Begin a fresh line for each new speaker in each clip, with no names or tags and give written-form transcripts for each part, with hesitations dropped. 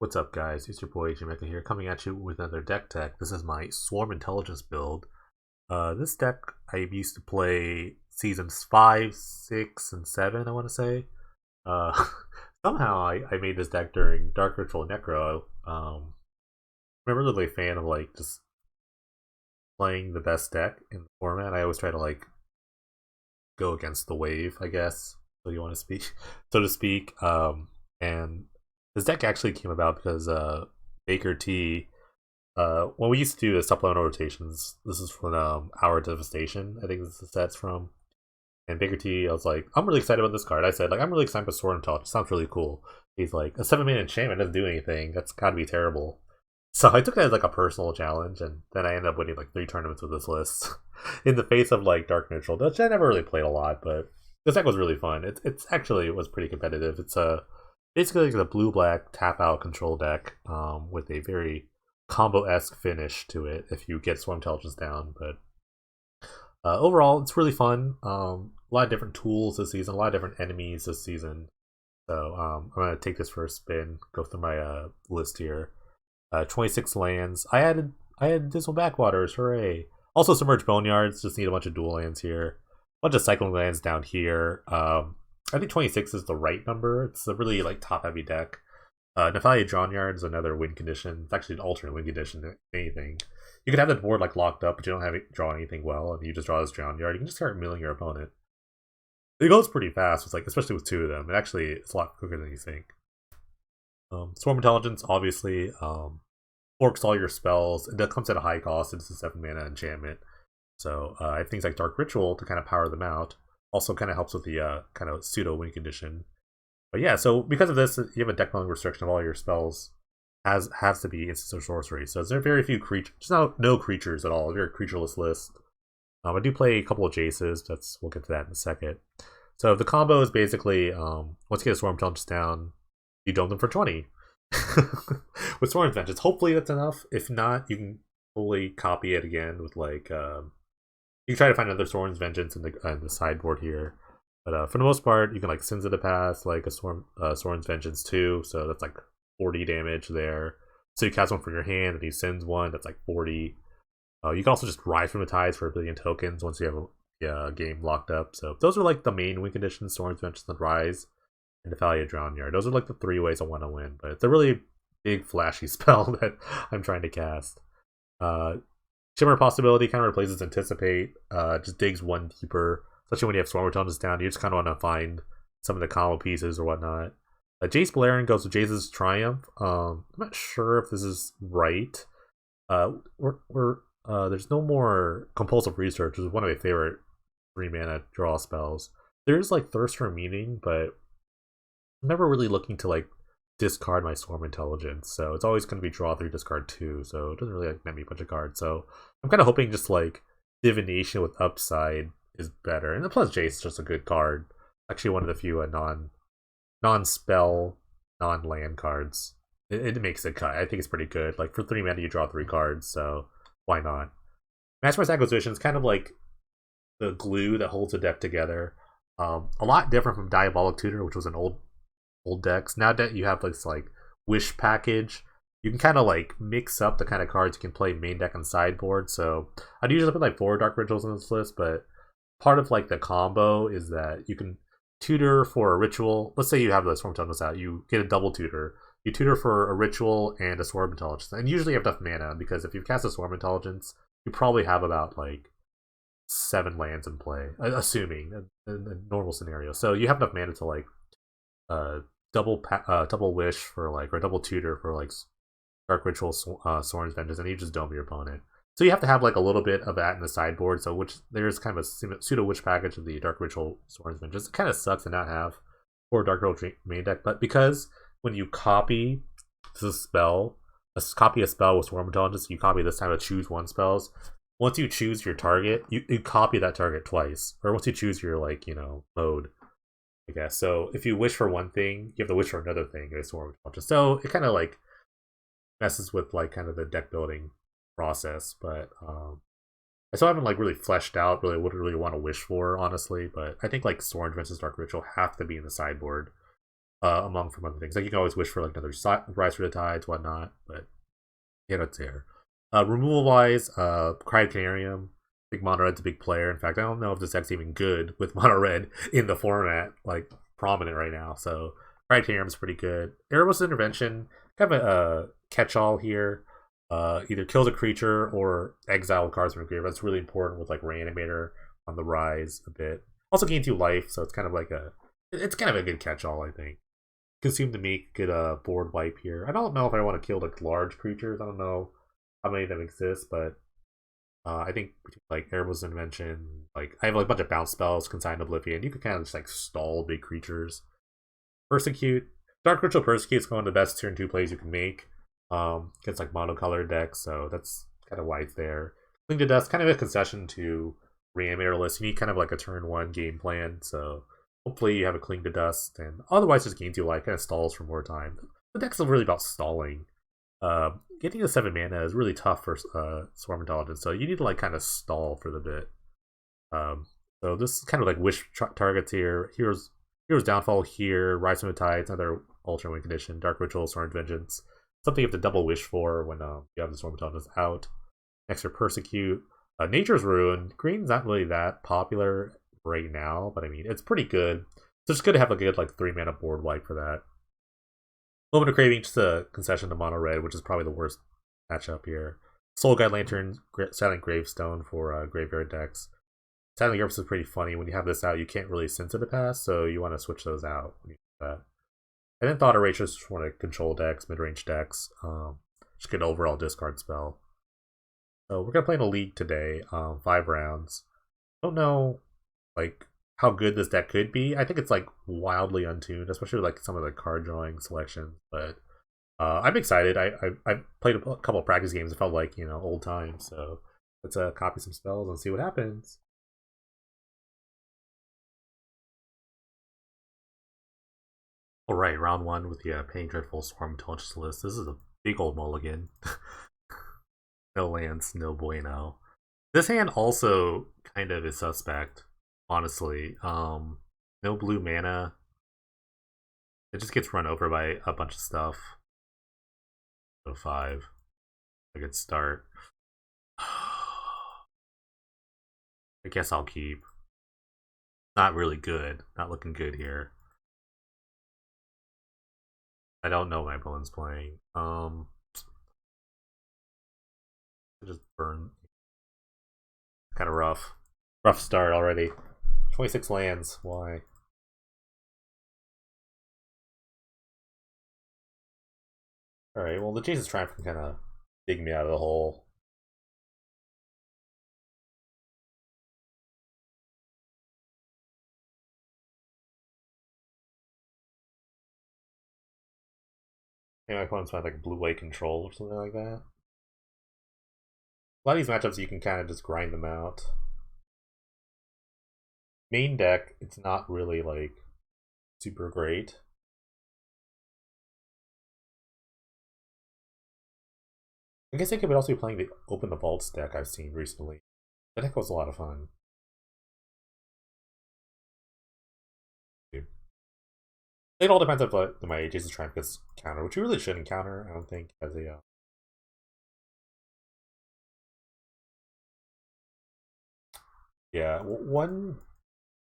What's up, guys? It's your boy Jamaica here, coming at you with another deck tech. This is my Swarm Intelligence build. This deck I used to play seasons 5, 6, and 7, I want to say. Uh, somehow I made this deck during Dark Ritual Necro. I'm a really big fan of like just playing the best deck in the format. I always try to like go against the wave, I guess, so you want to speak, so to speak. And this deck actually came about because Baker T. When we used to do the supplemental rotations, this is from Our Devastation. I think this is the sets from. And Baker T, I was like, I'm really excited about this card. I said, like, I'm really excited about Sword and Touch. It sounds really cool. He's like, a 7-mana enchantment doesn't do anything. That's gotta be terrible. So I took it as like a personal challenge, and then I ended up winning like 3 tournaments with this list in the face of like Dark Neutral, which I never really played a lot, but this deck was really fun. It's actually it was pretty competitive. It's basically like a blue black tap out control deck with a very combo esque finish to it if you get Swarm Intelligence down. But overall, it's really fun. A lot of different tools this season, a lot of different enemies this season. So I'm gonna take this for a spin, go through my list here. 26 lands. I had Dismal Backwaters, hooray! Also Submerged Boneyards, just need a bunch of dual lands here. A bunch of cycling lands down here. I think 26 is the right number. It's a really like top heavy deck. Nephalia Drownyard is another win condition. It's actually an alternate win condition, if anything. You could have the board like locked up, but you don't have it draw anything well, and you just draw this Drownyard. You can just start milling your opponent. It goes pretty fast, it's like especially with 2 of them. It actually it's a lot quicker than you think. Swarm Intelligence, obviously, forks all your spells. It comes at a high cost. It's a 7-mana enchantment. So I have things like Dark Ritual to kind of power them out. Also kind of helps with the kind of pseudo win condition. But yeah, so because of this, you have a deck building restriction of all your spells has to be instant or sorcery. So there are very few creatures, just no creatures at all. A very creatureless list. I do play a couple of Jaces. We'll get to that in a second. So the combo is basically once you get a Swarm Intelligence down, you dome them for 20. With Sworn Vengeance. Hopefully that's enough. If not, you can fully copy it again with like you can try to find another Sworn's Vengeance in the sideboard here. But for the most part, you can like Sins of the Past, like a Sworn's Vengeance too. So that's like 40 damage there. So you cast one from your hand and he sends one, that's like 40. You can also just Rise from the Tides for 1,000,000,000 tokens once you have a game locked up. So those are like the main win conditions: Sworn's Vengeance and Rise, and Nephalia Drownyard. Those are like the 3 ways I want to win. But it's a really big flashy spell that I'm trying to cast. Shimmer Possibility kind of replaces Anticipate. Just digs one deeper, especially when you have Swarm Intelligence down. You just kind of want to find some of the combo pieces or whatnot. Jace Balerion goes with Jace's Triumph. I'm not sure if this is right. There's no more Compulsive Research, which is one of my favorite 3-mana draw spells. There's like Thirst for Meaning, but I'm never really looking to like discard my Swarm Intelligence, so it's always going to be draw 3, discard 2, so it doesn't really like net me a bunch of cards. So I'm kind of hoping just like Divination with Upside is better, and the plus Jace is just a good card. Actually, one of the few non-spell, non-land cards. It makes it cut. I think it's pretty good. Like for 3 mana, you draw 3 cards, so why not? Mastermind Acquisition is kind of like the glue that holds the deck together. A lot different from Diabolic Tutor, which was an old decks. Now that you have this like Wish package, you can kind of like mix up the kind of cards you can play main deck and sideboard. So I'd usually put like 4 Dark Rituals on this list, but part of like the combo is that you can tutor for a ritual. Let's say you have the Swarm Intelligence out, you get a double tutor. You tutor for a ritual and a Swarm Intelligence, and usually you have enough mana because if you cast a Swarm Intelligence, you probably have about like 7 lands in play, assuming in a normal scenario. So you have enough mana to like double wish for like, or double tutor for like Dark Ritual, Sorin's Vengeance, and you just dome your opponent. So you have to have like a little bit of that in the sideboard. So which there's kind of a pseudo witch package of the Dark Ritual, Sorin's Vengeance. It kind of sucks to not have for Dark Ritual main deck, but because when you copy the spell, copy a spell with Swarm Intelligence, you copy this time to choose one spells. Once you choose your target, you copy that target twice, or once you choose your like mode, I guess. So if you wish for one thing, you have to wish for another thing. So it kind of like messes with like kind of the deck building process. But I still haven't like really fleshed out really what I really want to wish for, honestly. But I think like Storm versus Dark Ritual have to be in the sideboard. among from other things. Like you can always wish for like another rise for the tides, whatnot. But yeah, that's there. Removal wise, Cryocanarium. I think Mono Red's a big player. In fact, I don't know if this deck's even good with Mono Red in the format, like prominent right now. So Cryocanarium's pretty good. Erebos Intervention, kind of a catch-all here. Either kills a creature or exile cards from the graveyard. That's really important with like Reanimator on the rise a bit. Also gain 2 life, so it's kind of like it's kind of a good catch-all, I think. Consume the Meek, get a board wipe here. I don't know if I want to kill like large creatures. I don't know how many of them exist, but I think like Erebos Invention, like I have like a bunch of bounce spells, Consign Oblivion. You can kind of just like stall big creatures. Persecute, Dark Ritual Persecute is one of the best turn 2 plays you can make. Against like monocolored decks, so that's kind of why it's there. Cling to Dust, kind of a concession to Reanimator list. You need kind of like a turn 1 game plan, so hopefully you have a Cling to Dust, and otherwise just gains you life, kind of stalls for more time. The deck's really about stalling. Getting to 7 mana is really tough for Swarm Intelligence, so you need to like kind of stall for the bit. So this is kind of like wish targets here. Hero's Downfall here, Rise from the Tides, another alternate win condition, Dark Ritual, Storm Vengeance. Something you have to double wish for when you have the Swarm Intelligence out. Extra Persecute. Nature's Ruin. Green's not really that popular right now, but I mean, it's pretty good. So it's good to have a good like 3 mana board wipe for that. Moment of Craving, just a concession to Mono Red, which is probably the worst matchup here. Soul Guide Lantern, Silent Gravestone for graveyard decks. Silent Gravestone is pretty funny. When you have this out, you can't really sense it to pass, so you want to switch those out when you do that. And then Thought Erasure is for like control decks, mid-range decks. Just get an overall discard spell. So we're gonna play in a league today, 5 rounds. Don't know like how good this deck could be. I think it's like wildly untuned, especially like some of the card drawing selections. But I'm excited. I played a couple of practice games. It felt like old times. So let's copy some spells and see what happens. All right, round 1 with the Pain Dreadful Swarm Intelligence list. This is a big old mulligan. No lands, no bueno. This hand also kind of is suspect, honestly. No blue mana. It just gets run over by a bunch of stuff. So 5. A good start. I guess I'll keep. Not really good. Not looking good here. I don't know what my opponent's playing. Just burn. Kind of rough. Rough start already. 26 lands. Why? Alright, well, the Jesus Triumph can kind of dig me out of the hole. Maybe my opponent's playing like Blue White Control or something like that. A lot of these matchups, you can kind of just grind them out. Main deck, it's not really like super great. I guess I could also be playing the Open the Vaults deck I've seen recently. That deck was a lot of fun. It all depends on what my Jesus Triumph gets counter, which you really shouldn't counter, I don't think, as a yeah, one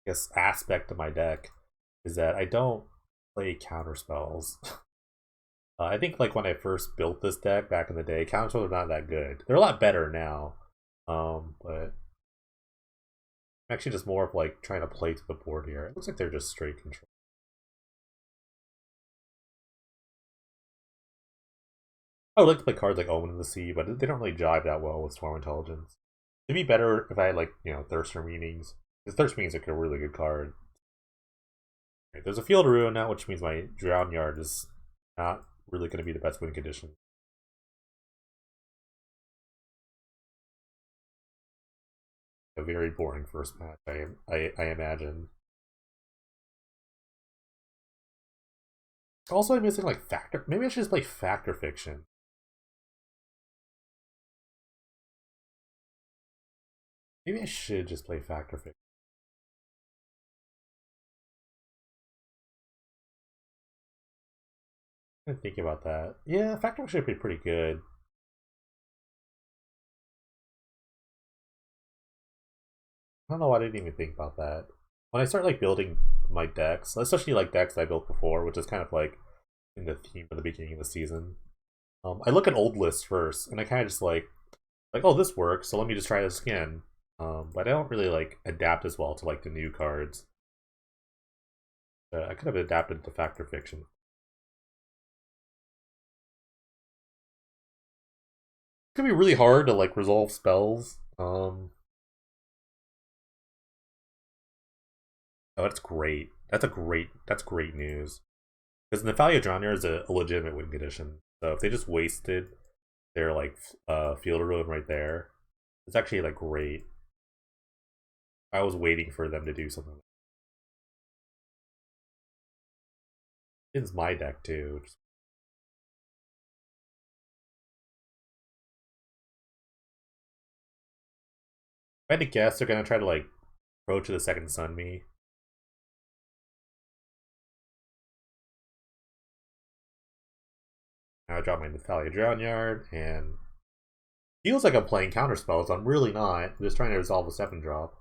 I guess aspect of my deck is that I don't play counter spells. I think like when I first built this deck back in the day, counter spells are not that good. They're a lot better now, but I'm actually just more of like trying to play to the board here. It looks like they're just straight control. I would like to play cards like Omen of the Sea, but they don't really jive that well with Swarm Intelligence. It'd be better if I had like Thirst for Meanings. Because Thirst for Meanings is like a really good card. Right, there's a Field Ruin now, which means my Drown Yard is not really going to be the best win condition. A very boring first match, I imagine. Also, I'm missing like Factor. Maybe I should just play Factor Fiction. Maybe I should just play Factor Fiction. I'm thinking about that. Yeah, Factor should be pretty good. I don't know why I didn't even think about that. When I start like building my decks, especially like decks I built before, which is kind of like in the theme of the beginning of the season, I look at old lists first, and I kind of just like, oh, this works, so let me just try this again. But I don't really like adapt as well to like the new cards. I could have adapted to Factor Fiction. It's gonna be really hard to like resolve spells. Oh, that's great. That's great news. Because Natalia Drowner is a legitimate win condition. So if they just wasted their like field of ruin right there, it's actually like great. I was waiting for them to do something. It's my deck too. I had to guess they're gonna try to like approach the second sun me. Now I drop my Natalia Drownyard and feels like I'm playing counter spells. I'm really not. I'm just trying to resolve a 7-drop.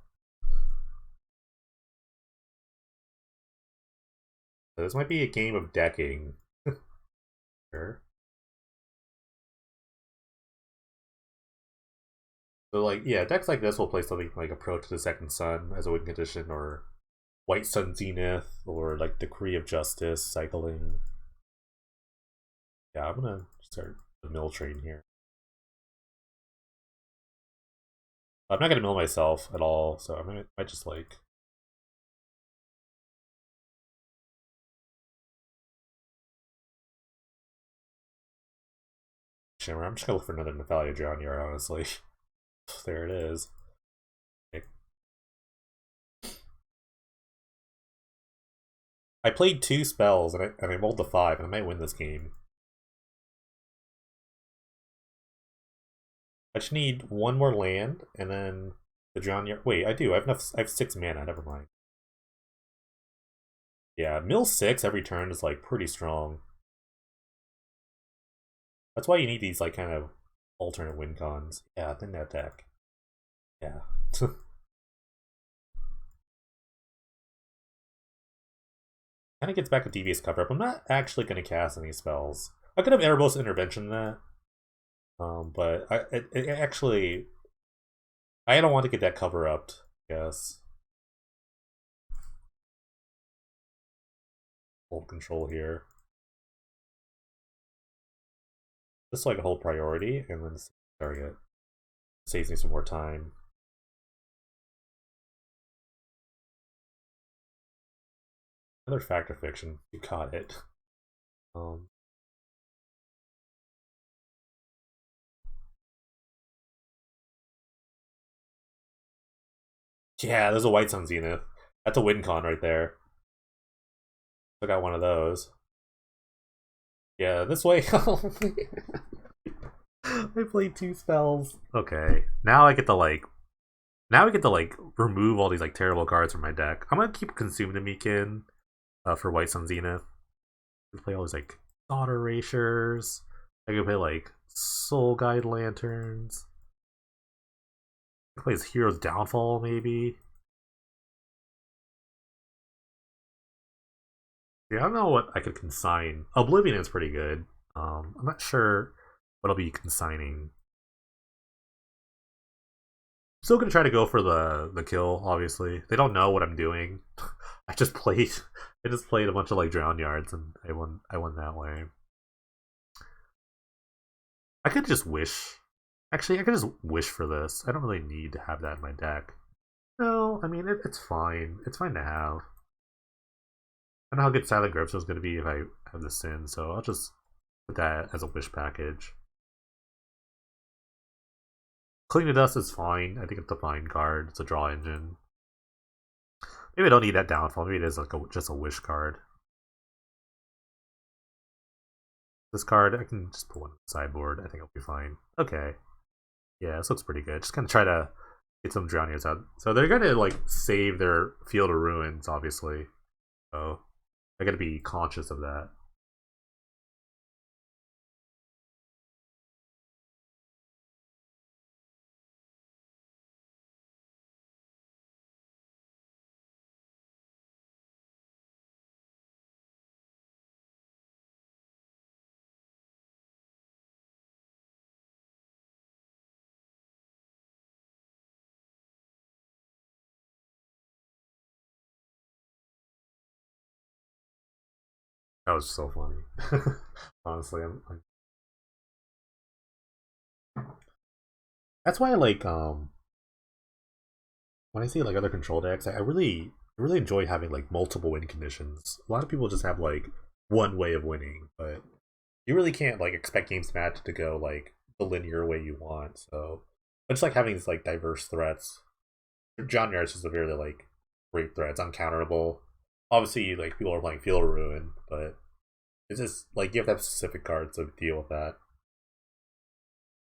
So this might be a game of decking. Sure. So like yeah, decks like this will play something like Approach the Second Sun as a win condition, or White Sun Zenith, or like Decree of Justice cycling. Yeah, I'm gonna start the mill train here. I'm not gonna mill myself at all, so might just like Shimmer. I'm just gonna look for another Natalia Drown here, honestly. There it is. Okay. I played 2 spells and I rolled the 5, and I might win this game. I just need 1 more land, and then the Drown Yard. Wait, I do. I have enough. I have 6 mana. Never mind. Yeah, mill 6 every turn is like pretty strong. That's why you need these like kind of alternate win cons. Yeah, thin that deck. Yeah. Kind of gets back to devious cover up. I'm not actually going to cast any spells. I could have Erebos Intervention that, but it actually I don't want to get that cover up. Yes, hold control here. Just like a hold priority, and then target saves me some more time. Another Factor Fiction. You caught it. Um, yeah, there's a White Sun Zenith. That's a win con right there. I got one of those. Yeah, this way. I played 2 spells. Okay, now I get to like. Now I get to like remove all these like terrible cards from my deck. I'm gonna keep Consume the Meekin for White Sun Zenith. I play all these like Thought Erasures. I can play like Soul Guide Lanterns. I can play his Hero's Downfall maybe. Yeah, I don't know what I could consign. Oblivion is pretty good. I'm not sure what I'll be consigning. Still gonna try to go for the kill. Obviously, they don't know what I'm doing. I just played. I just played a bunch of like Drown Yards, and I won. I won that way. I could just wish. Actually, I could just wish for this. I don't really need to have that in my deck. No, I mean it's fine. It's fine to have. I know how good Silent Grips is going to be if I have the Sin, so I'll just put that as a wish package. Clean the Dust is fine. I think it's a fine card. It's a draw engine. Maybe I don't need that downfall. Maybe it is like just a wish card. This card, I can just put one on the sideboard. I think it'll be fine. Okay. Yeah, this looks pretty good. Just gonna try to get some Drowners out. So they're gonna like save their Field of Ruins, obviously. So I gotta be conscious of that. That was so funny. Honestly, that's why I like when I see like other control decks, I really enjoy having like multiple win conditions. A lot of people just have like one way of winning, but you really can't like expect games match to go like the linear way you want. So I just like having these like diverse threats. John Yar's just a very like great threat. It's uncounterable. Obviously, like people are playing Field Ruin, but it's just like you have to have specific cards to deal with that.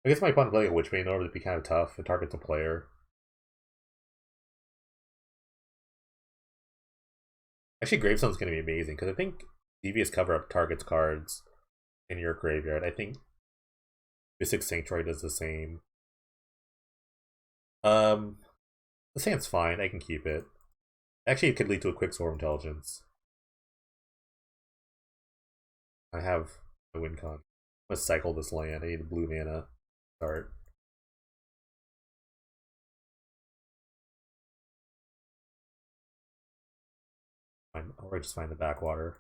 I guess my opponent playing a Witchbane over would be kind of tough. It targets a player. Actually, Gravestone's going to be amazing because I think Devious Cover Up targets cards in your graveyard. I think Mystic Sanctuary does the same. Um, the Sand's fine. I can keep it. Actually, it could lead to a quick Swarm Intelligence. I have a win con. I'm gonna cycle this land. I need a blue mana. Start. Or just find the backwater.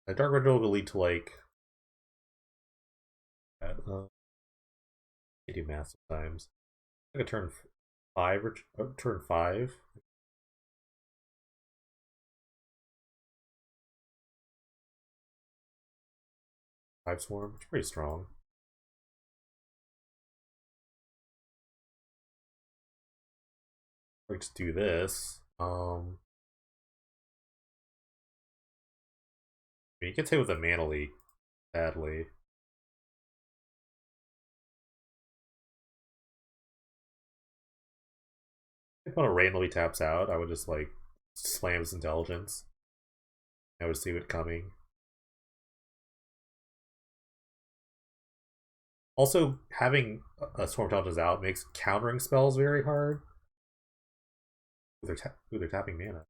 A Dark Red will lead to like they do massive times. Like a turn 5 or turn 5. 5 Swarm. It's pretty strong. Let's do this. You can hit with a Mana Leak badly. If one randomly taps out, I would just like slam his intelligence. I would see it coming. Also, having a Swarm Intelligence out makes countering spells very hard. Ooh, they're tapping mana.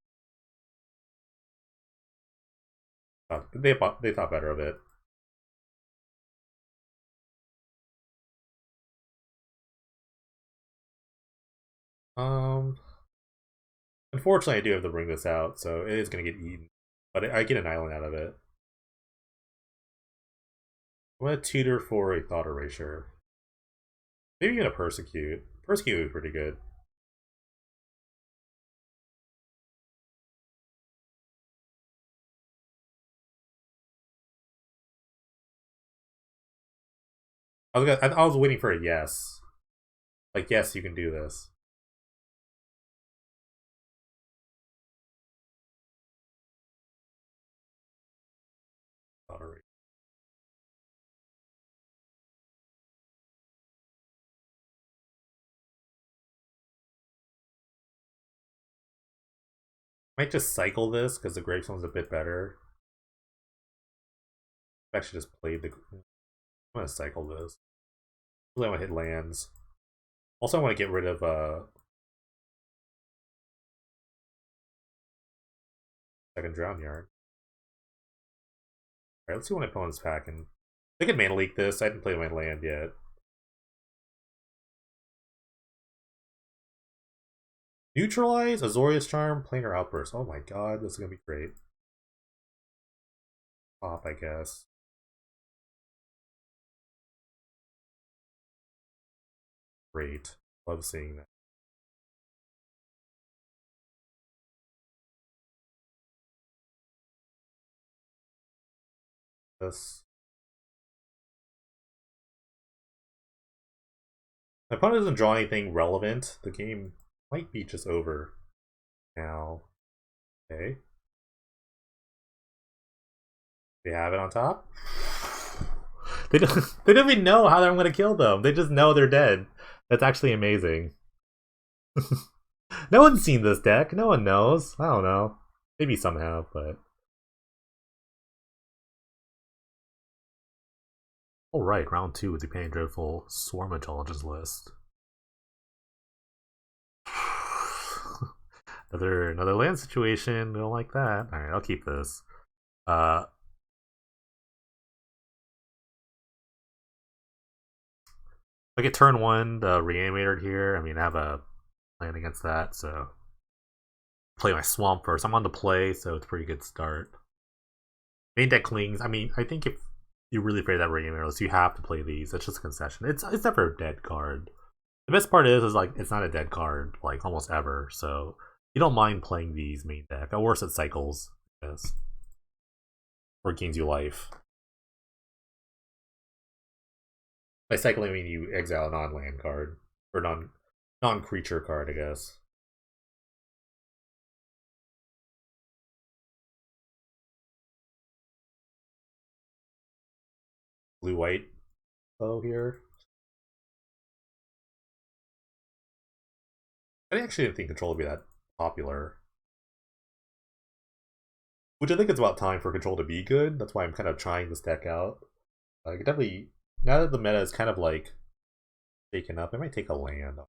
They thought better of it. Um, Unfortunately, I do have to bring this out, so it is going to get eaten. But I get an island out of it. I'm going to tutor for a Thought Erasure. Maybe even a Persecute. Persecute would be pretty good. I was waiting for a yes. Like, yes, you can do this. Thought Erasure. Might just cycle this because the Gravestone's a bit better. I actually just played the. I'm gonna cycle this. Really, I want to hit lands. Also, I want to get rid of second Drown Yard. Alright, let's see what my opponent's packing. They could Mana Leak this. I didn't play my land yet. Neutralize, Azorius Charm, Planar Outburst. Oh my god, this is gonna be great. Pop, I guess. Great. Love seeing that. This. My opponent doesn't draw anything relevant. The game might be just over now. Okay. They have it on top. They don't even know how I'm gonna kill them. They just know they're dead. That's actually amazing. No one's seen this deck. No one knows. I don't know. Maybe some have, but. Alright, round 2 with the Pain Dreadful Swarm Intelligence list. Another land situation. Don't like that. All right, I'll keep this. Uh, I get turn one, the reanimator here. I mean, I have a plan against that, so play my swamp first. I'm on the play, so it's a pretty good start. Main deck clings. I mean, I think if you really play that reanimator, you have to play these. It's just a concession. It's never a dead card. The best part is like it's not a dead card like almost ever, so you don't mind playing these main deck. At worst, it cycles, yes, or gains you life. By cycling, I mean you exile a non-land card or non-creature card, I guess. Blue-white bow here. I actually didn't think Control would be that popular. Which I think it's about time for Control to be good. That's why I'm kind of trying this deck out. I could definitely, now that the meta is kind of like shaken up, I might take a land.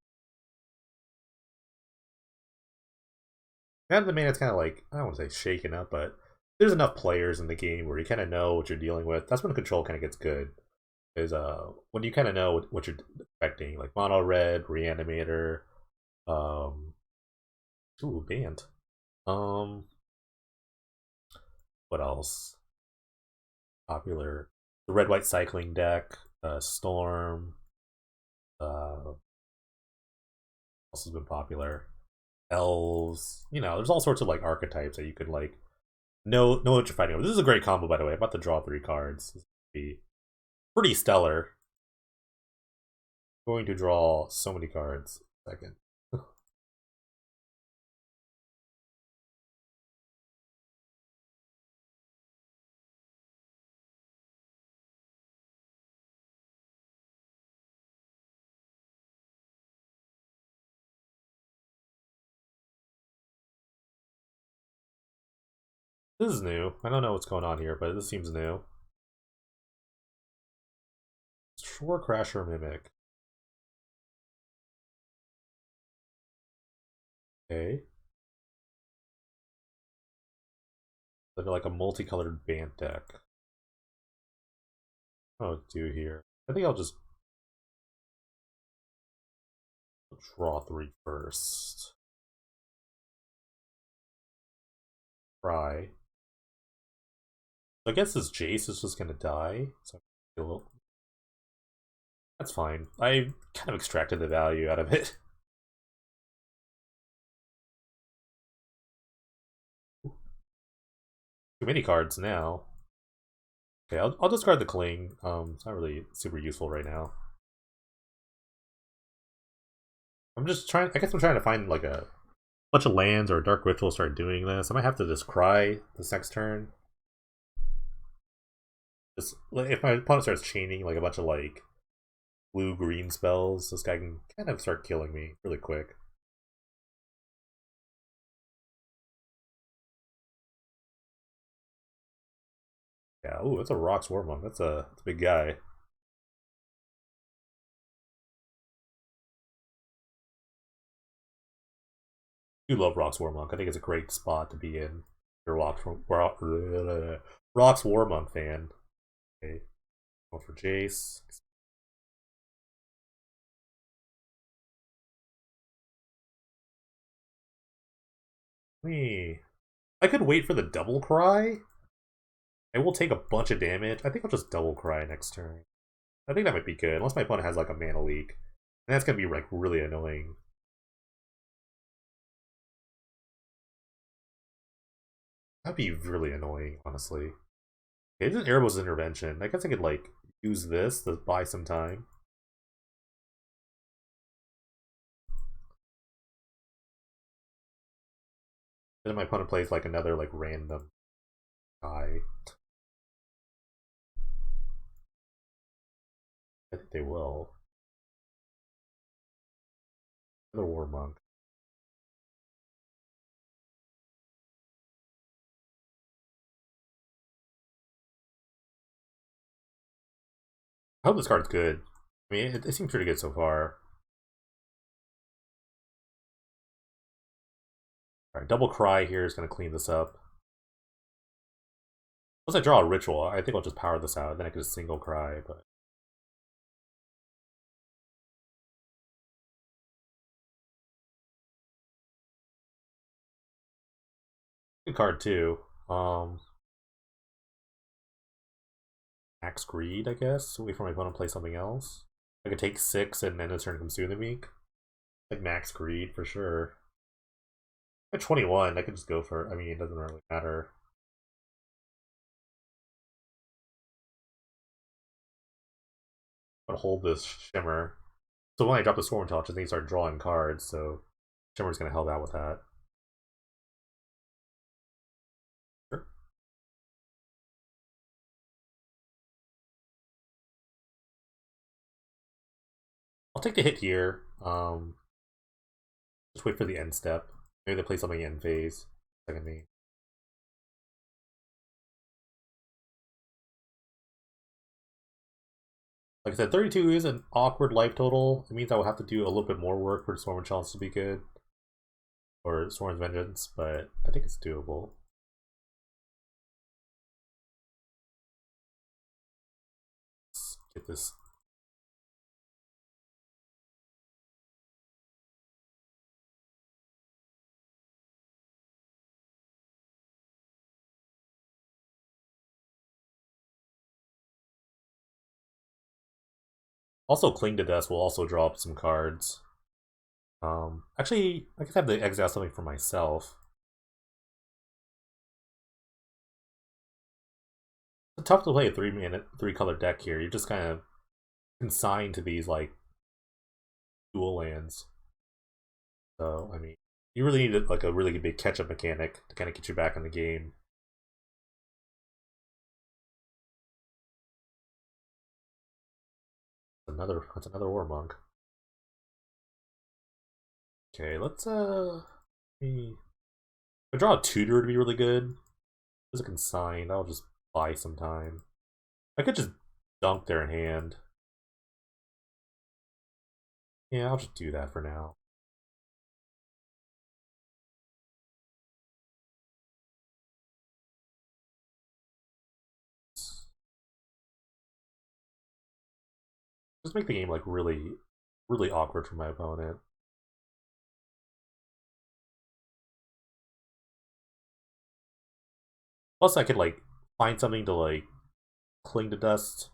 Now that the meta is kind of like, I don't want to say shaken up, but there's enough players in the game where you kind of know what you're dealing with. That's when Control kind of gets good. Is when you kind of know what you're expecting, like mono red, reanimator, ooh, band. Um, what else? Popular. The red white cycling deck, Storm. Also has been popular. Elves. You know, there's all sorts of like archetypes that you could like know what you're fighting with. This is a great combo, by the way. I'm about to draw 3 cards. This would be pretty stellar. I'm going to draw so many cards. Second. This is new. I don't know what's going on here, but this seems new. Shore Crasher Mimic. Okay. They're like a multicolored band deck. What do here? I think I'll just draw 3 first. Try. I guess this Jace is just gonna die. So that's fine. I kind of extracted the value out of it. Too many cards now. Okay, I'll discard the Cling. It's not really super useful right now. I'm just trying. I guess I'm trying to find like a bunch of lands or Dark Ritual start doing this. I might have to just cry this next turn. Just if my opponent starts chaining like a bunch of like blue-green spells, this guy can kind of start killing me really quick. Yeah, ooh, that's a Rocks Warmonk. That's a big guy. I do love Rocks Warmonk. I think it's a great spot to be in. You're a Rocks Warmonk fan. Okay, going for Jace. Me. I could wait for the double cry. I will take a bunch of damage. I think I'll just double cry next turn. I think that might be good, unless my opponent has like a mana leak. And that's gonna be like really annoying. That'd be really annoying, honestly. Okay, this is Erebos Intervention. I guess I could like use this to buy some time. Then my opponent plays like another like random guy. I think they will. Another War Monk. I hope this card's good. I mean, it seems pretty good so far. Alright, double cry here is going to clean this up. Once I draw a ritual, I think I'll just power this out. Then I can just single cry, but... Good card, too. Max Greed, I guess. Wait for my opponent to play something else. I could take 6 and then a turn consume the week. Like Max Greed, for sure. At 21, I could just go for... I mean, it doesn't really matter. I'll hold this Shimmer. So when I drop the Swarm Intelligence, they start drawing cards, so Shimmer's going to help out with that. Sure. I'll take the hit here. Just wait for the end step. Maybe they play something in phase. Second me. Like I said, 32 is an awkward life total. It means I will have to do a little bit more work for Swarm Challenge to be good. Or Swarm's Vengeance, but I think it's doable. Let's get this. Also, Cling to Dust will also draw up some cards. Actually, I could have the exile something for myself. It's tough to play a 3-mana, 3-color deck here. You're just kind of consigned to these, like, dual lands. So, I mean, you really need, like, a really big catch-up mechanic to kind of get you back in the game. That's another War Monk. Okay, let's, if I draw a tutor to be really good. There's a consigned, I'll just buy some time. I could just dunk there in hand. Yeah, I'll just do that for now. Just make the game like really awkward for my opponent. Plus I could like find something to like cling to dust.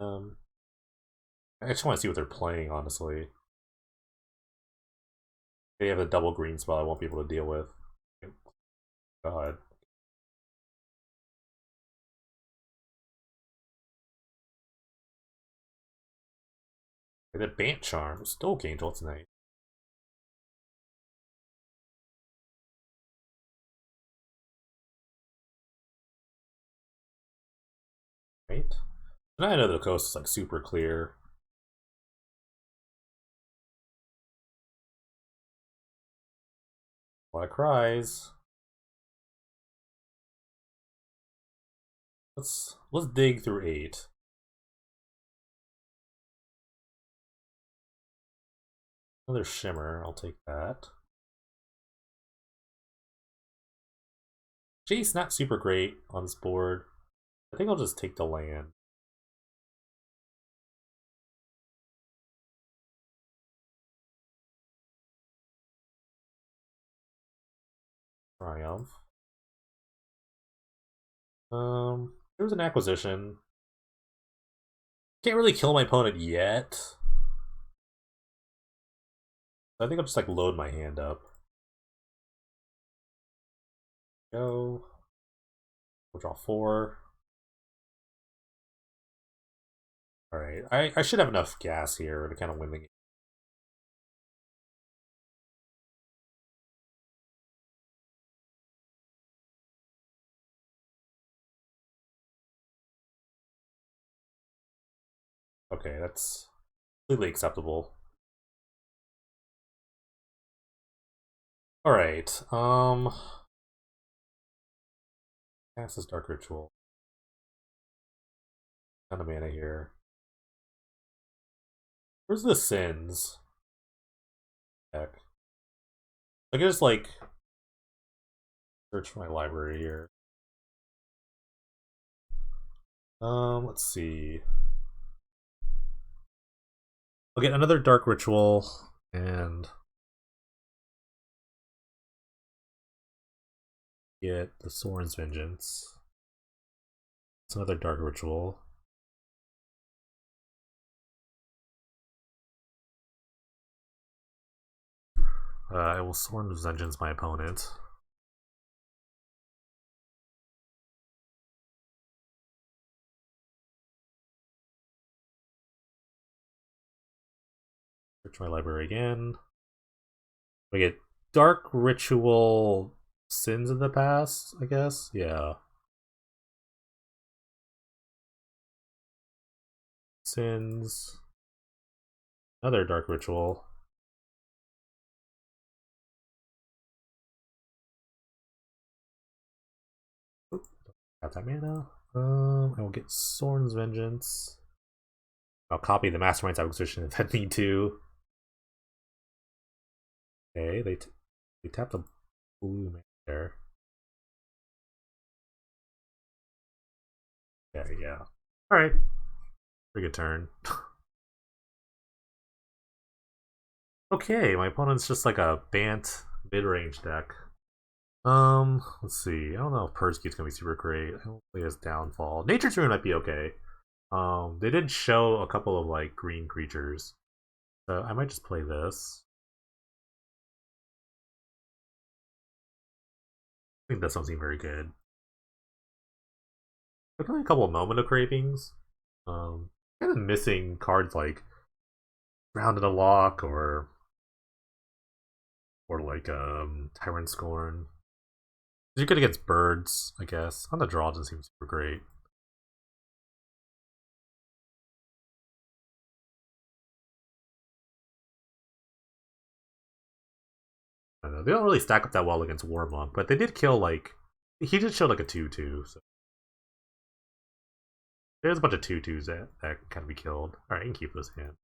I just want to see what they're playing, honestly. They have a double green spell I won't be able to deal with. God. That Bant Charm still gained what's nice. Right? And I know the coast is like super clear. A lot of cries. Let's dig through 8. Another Shimmer, I'll take that. Jace not super great on this board. I think I'll just take the land. Triumph. There's an acquisition. Can't really kill my opponent yet. I think I'll just like load my hand up. Go. We'll draw 4. Alright, I should have enough gas here to kind of win the game. Okay, that's completely acceptable. Alright, cast this Dark Ritual. Ton of mana here. Where's the Sins? Heck. I can just like Search my library here. Let's see. I'll get another dark ritual and get the Soren's Vengeance. It's another dark ritual. I will Soren's Vengeance my opponent. Search my library again. We get Dark Ritual Sins of the Past, I guess? Yeah. Sins. Another Dark Ritual. Got that mana. I will get Soren's Vengeance. I'll copy the Mastermind's Acquisition if I need to. Okay, they tapped the blue man there. There, yeah. Alright. Pretty good turn. Okay, my opponent's just like a Bant mid-range deck. Let's see. I don't know if Perscute's gonna be super great. I don't think his downfall. Nature's Rune might be okay. They did show a couple of like green creatures. So I might just play this. I think that doesn't seem very good. There's only a couple of Moment of Cravings. Kind of missing cards like Ground in a Lock or like Tyrant Scorn. You're good against birds, I guess. On the draw doesn't seem super great. I don't know. They don't really stack up that well against Warmonk, but they did kill like he did show like a 2/2, so there's a bunch of 2/2s that can be killed. Alright, you can keep this hand.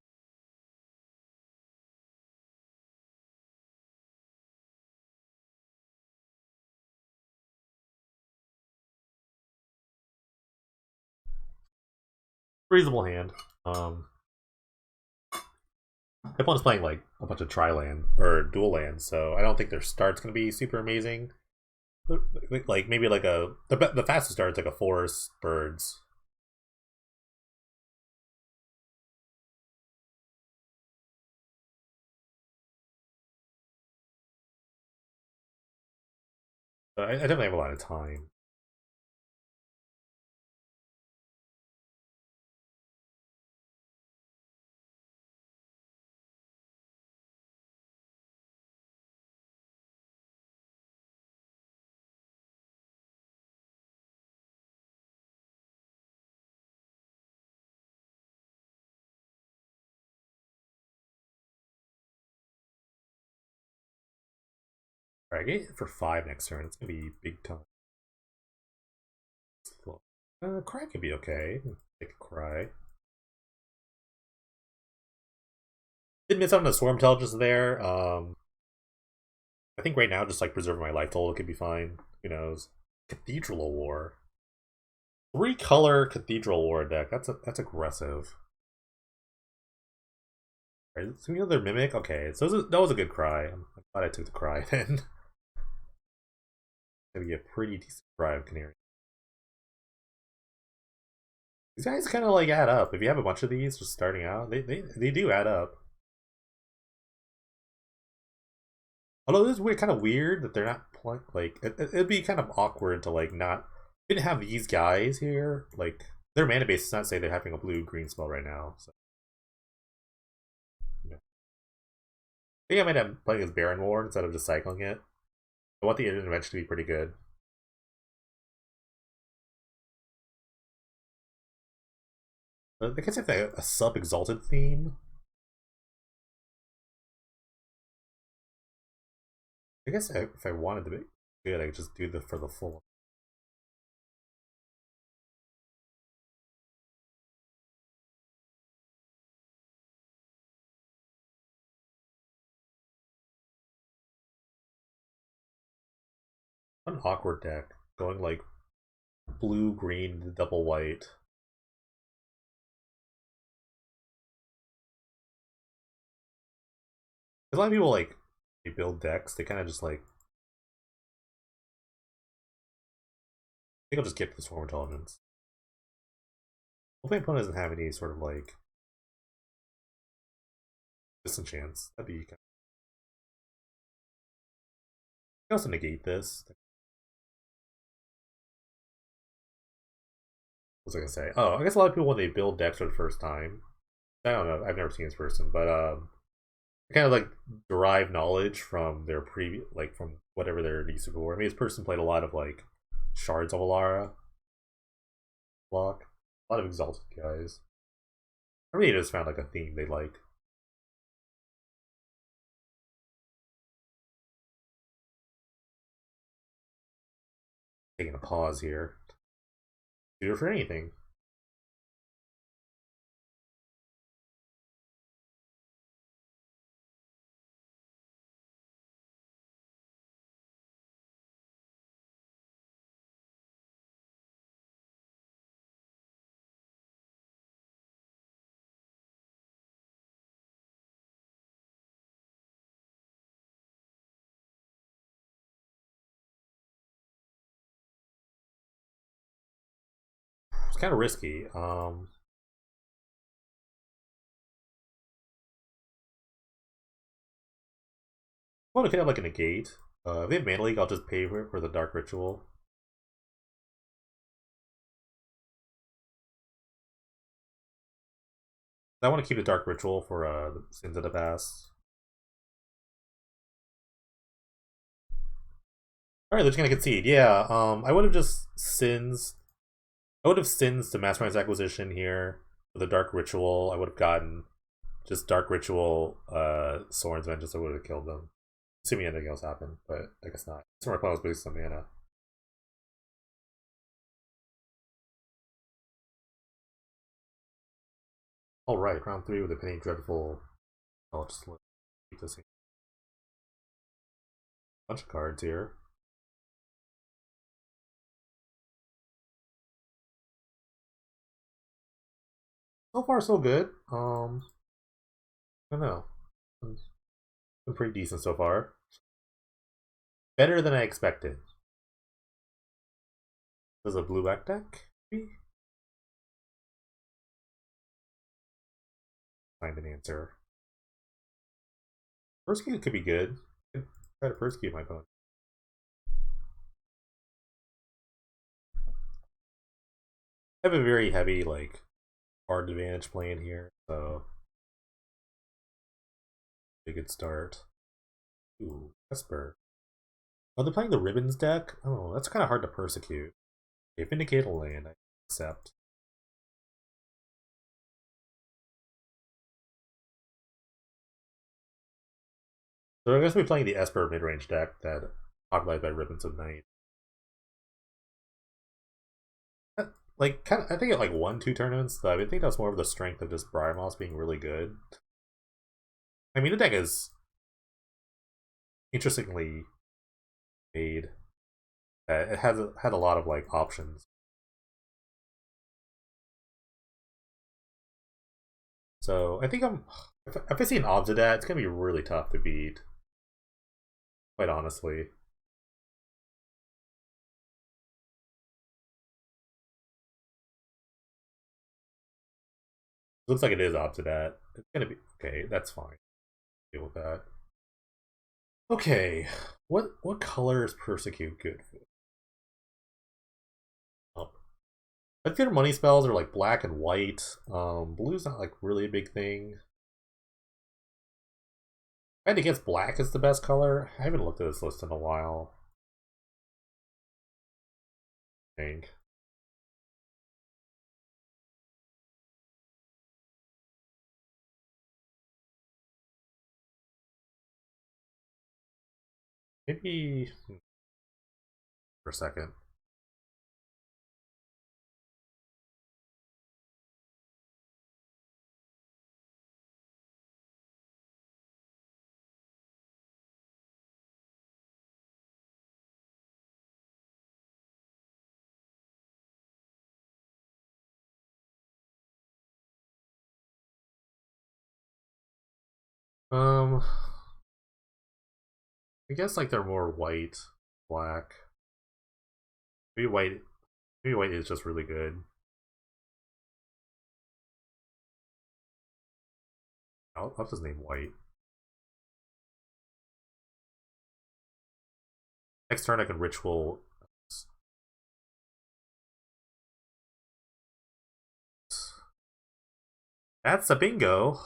Reasonable hand. Everyone's playing like a bunch of tri-land or dual lands, so I don't think their start's gonna be super amazing. Like maybe like the fastest start is like a forest birds. So I definitely have a lot of time. Alright, I get it for 5 next turn. It's gonna be big time. Cry could be okay. Take a cry. Did miss out on the Swarm Intelligence there. I think right now just like preserving my life total could be fine. Who knows? Cathedral War. 3-color Cathedral War deck. That's aggressive. Right, so another Mimic? Okay, so that was a good cry. I'm glad I took the cry then. Gonna be a pretty decent cry of Canary. These guys kind of like add up. If you have a bunch of these just starting out, they do add up. Although this is kind of weird that they're not playing. Like it'd be kind of awkward to like not didn't have these guys here. Like their mana base does not say they're having a blue green spell right now. So yeah. I think I might have playing as Baron War instead of just cycling it. I want the intervention to be pretty good. But I guess if they have a sub exalted theme. I guess if I wanted to be good, I could just do the for the full. An awkward deck. Going like blue, green, double white. A lot of people like they build decks, they kinda just like I think I'll just get the Swarm Intelligence. Hopefully my opponent doesn't have any sort of like disenchants. That'd be kind of... I can also negate this. What was I gonna say? Oh, I guess a lot of people when they build decks for the first time. I don't know, I've never seen this person, but kind of like derive knowledge from their previous, like from whatever they're used to before. I mean, this person played a lot of like Shards of Alara block, a lot of Exalted guys. I really just found like a theme they like. Taking a pause here. Do it for anything. It's kind of risky. Well, it could have like a negate. If they have Mana Leak, I'll just pay for the Dark Ritual. I want to keep the Dark Ritual for the Sins of the Past. Alright, they're just gonna concede. Yeah, I would have just Sins. I would have Sins to Mastermind's Acquisition here with the Dark Ritual. I would have gotten just Dark Ritual, Soren's Vengeance. I would have killed them. Assuming anything else happened, but I guess not. Some of my was based on mana. Alright, round 3 with a Penny Dreadful. I'll just keep this here. Bunch of cards here. So far, so good. I don't know. It's been pretty decent so far. Better than I expected. This is a blue-black deck, maybe? Find an answer. First game could be good. Try to first game my opponent. I have a very heavy, like, card advantage playing here, so a good start. Ooh, Esper. Oh, they're playing the Ribbons deck? Oh, that's kind of hard to persecute. Okay, Vindicate a land, I accept. So I guess we're playing the Esper mid-range deck that populated by Ribbons of Night. Like, kind of, I think it like won 2 tournaments. Though I think that's more of the strength of just Briar Moss being really good. I mean, the deck is interestingly made. It had a lot of like options. So I think if I see an odds of that, it's gonna be really tough to beat. Quite honestly. Looks like it is odds of that. It's gonna be okay. That's fine. Deal with that. Okay, what color is Persecute good for? Oh. I think money spells are like black and white. Blue's not like really a big thing. I think against black is the best color. I haven't looked at this list in a while. I think. Maybe for a second. Um, I guess like they're more white, black. Maybe white. Maybe white is just really good. I'll just name white. Next turn I can ritual. That's a bingo.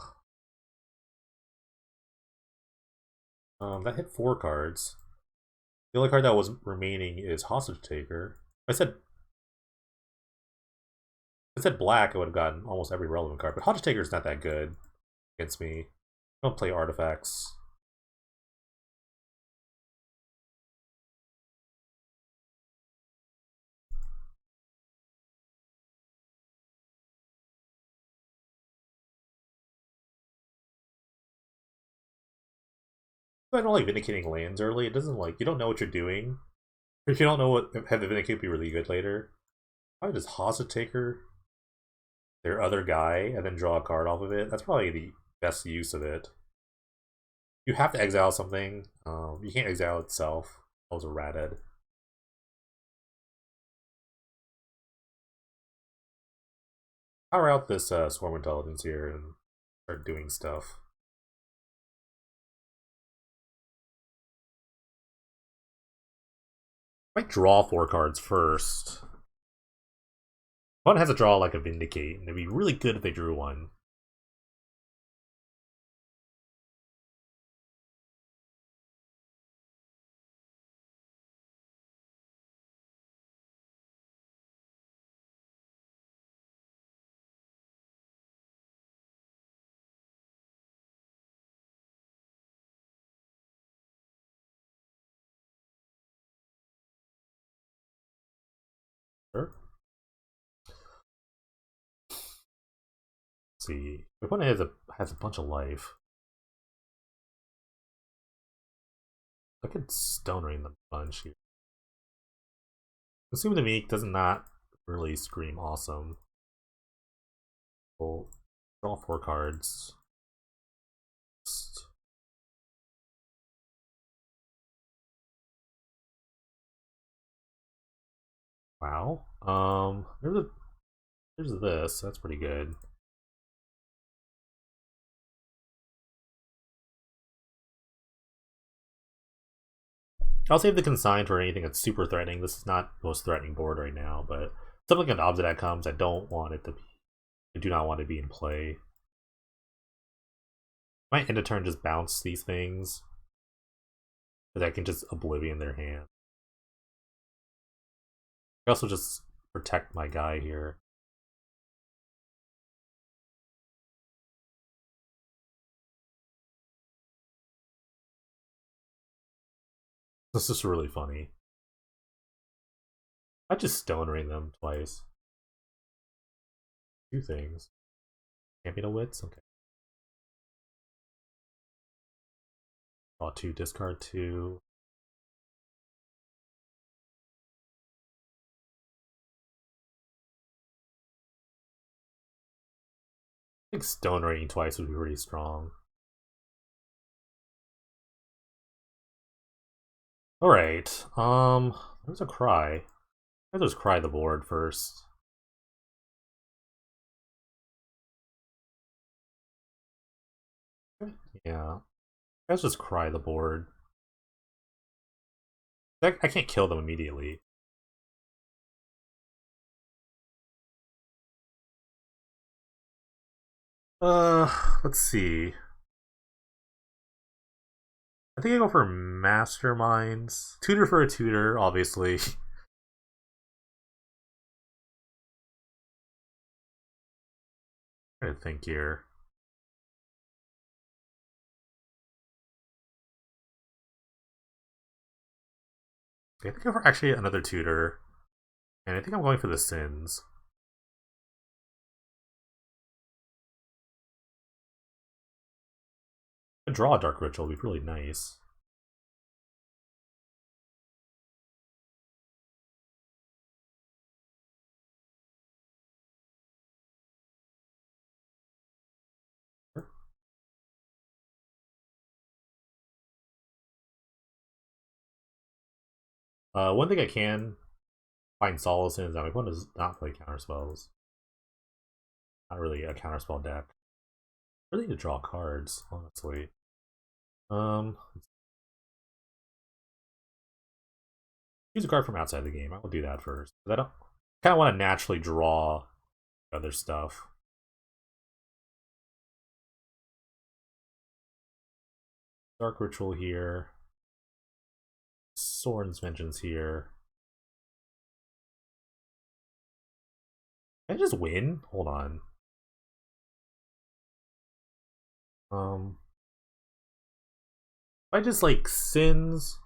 That hit 4 cards. The only card that was remaining is Hostage Taker. If I said black, I would have gotten almost every relevant card, but Hostage Taker is not that good against me. I don't play artifacts. I don't like Vindicating lands early. It doesn't like you don't know what you're doing. If you don't know what have the Vindicate be really good later. Probably just Hostage Taker their other guy and then draw a card off of it. That's probably the best use of it. You have to exile something. You can't exile itself. That was a ratted. Power out this Swarm Intelligence here and start doing stuff. Might draw 4 cards first. One has to draw like a Vindicate, and it'd be really good if they drew one. Sure. Let's see. If one has a bunch of life, I could Stone Rain them a bunch here. Assuming the Meek does not really scream awesome. We'll draw 4 cards. Wow. There's this. That's pretty good. I'll save the consign for anything that's super threatening. This is not the most threatening board right now, but something like an Obsidian comes, I don't want it to be. I do not want to be in play. Might end of turn just bounce these things, because I can just Oblivion their hand. I also just protect my guy here. This is really funny. I just Stone Rain them twice. 2 things. Champion of Wits? Okay. Draw 2, discard 2. I think Stone Raining twice would be pretty strong. Alright, there's a Cry. Let's just Cry the board first. Yeah. Let's just Cry the board. I can't kill them immediately. Let's see. I think I go for Masterminds. Tutor for a tutor, obviously. I think here. I think I go for actually another tutor. And I think I'm going for the Sins. A draw a Dark Ritual would be really nice. One thing I can find solace in is that my opponent does not play counterspells. Not really a counterspell deck. I really need to draw cards, honestly. Um, Use a card from outside the game. I will do that first. I don't kind of want to naturally draw other stuff. Dark Ritual here. Soren's Vengeance here. Can I just win? Hold on. If I just like sins.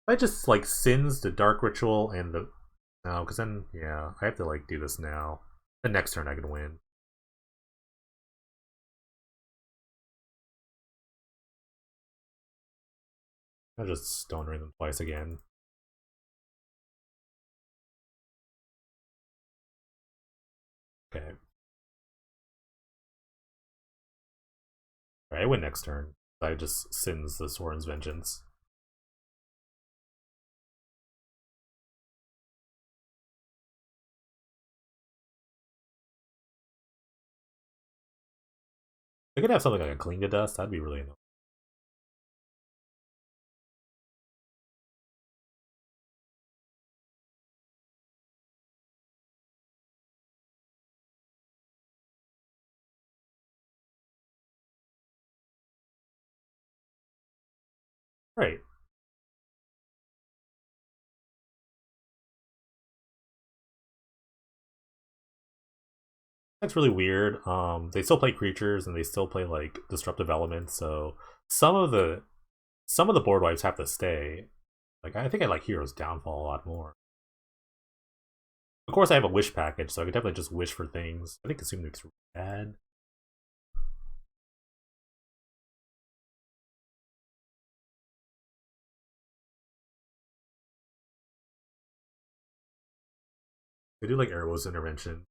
If I just like sins the Dark Ritual and the no, because then yeah, I have to like do this now. The next turn I can win. I'll just Stone Ring them twice again. Okay. Alright, I win next turn. I just sins the Soren's Vengeance. I could have something like a Cling to Dust. That'd be really annoying. Right. That's really weird. They still play creatures and they still play like disruptive elements, so some of the some of the board wipes have to stay. Like I think I like Hero's Downfall a lot more. Of course, I have a wish package, so I could definitely just wish for things. I think Consume Nuke's really bad. I do like Arrow's Intervention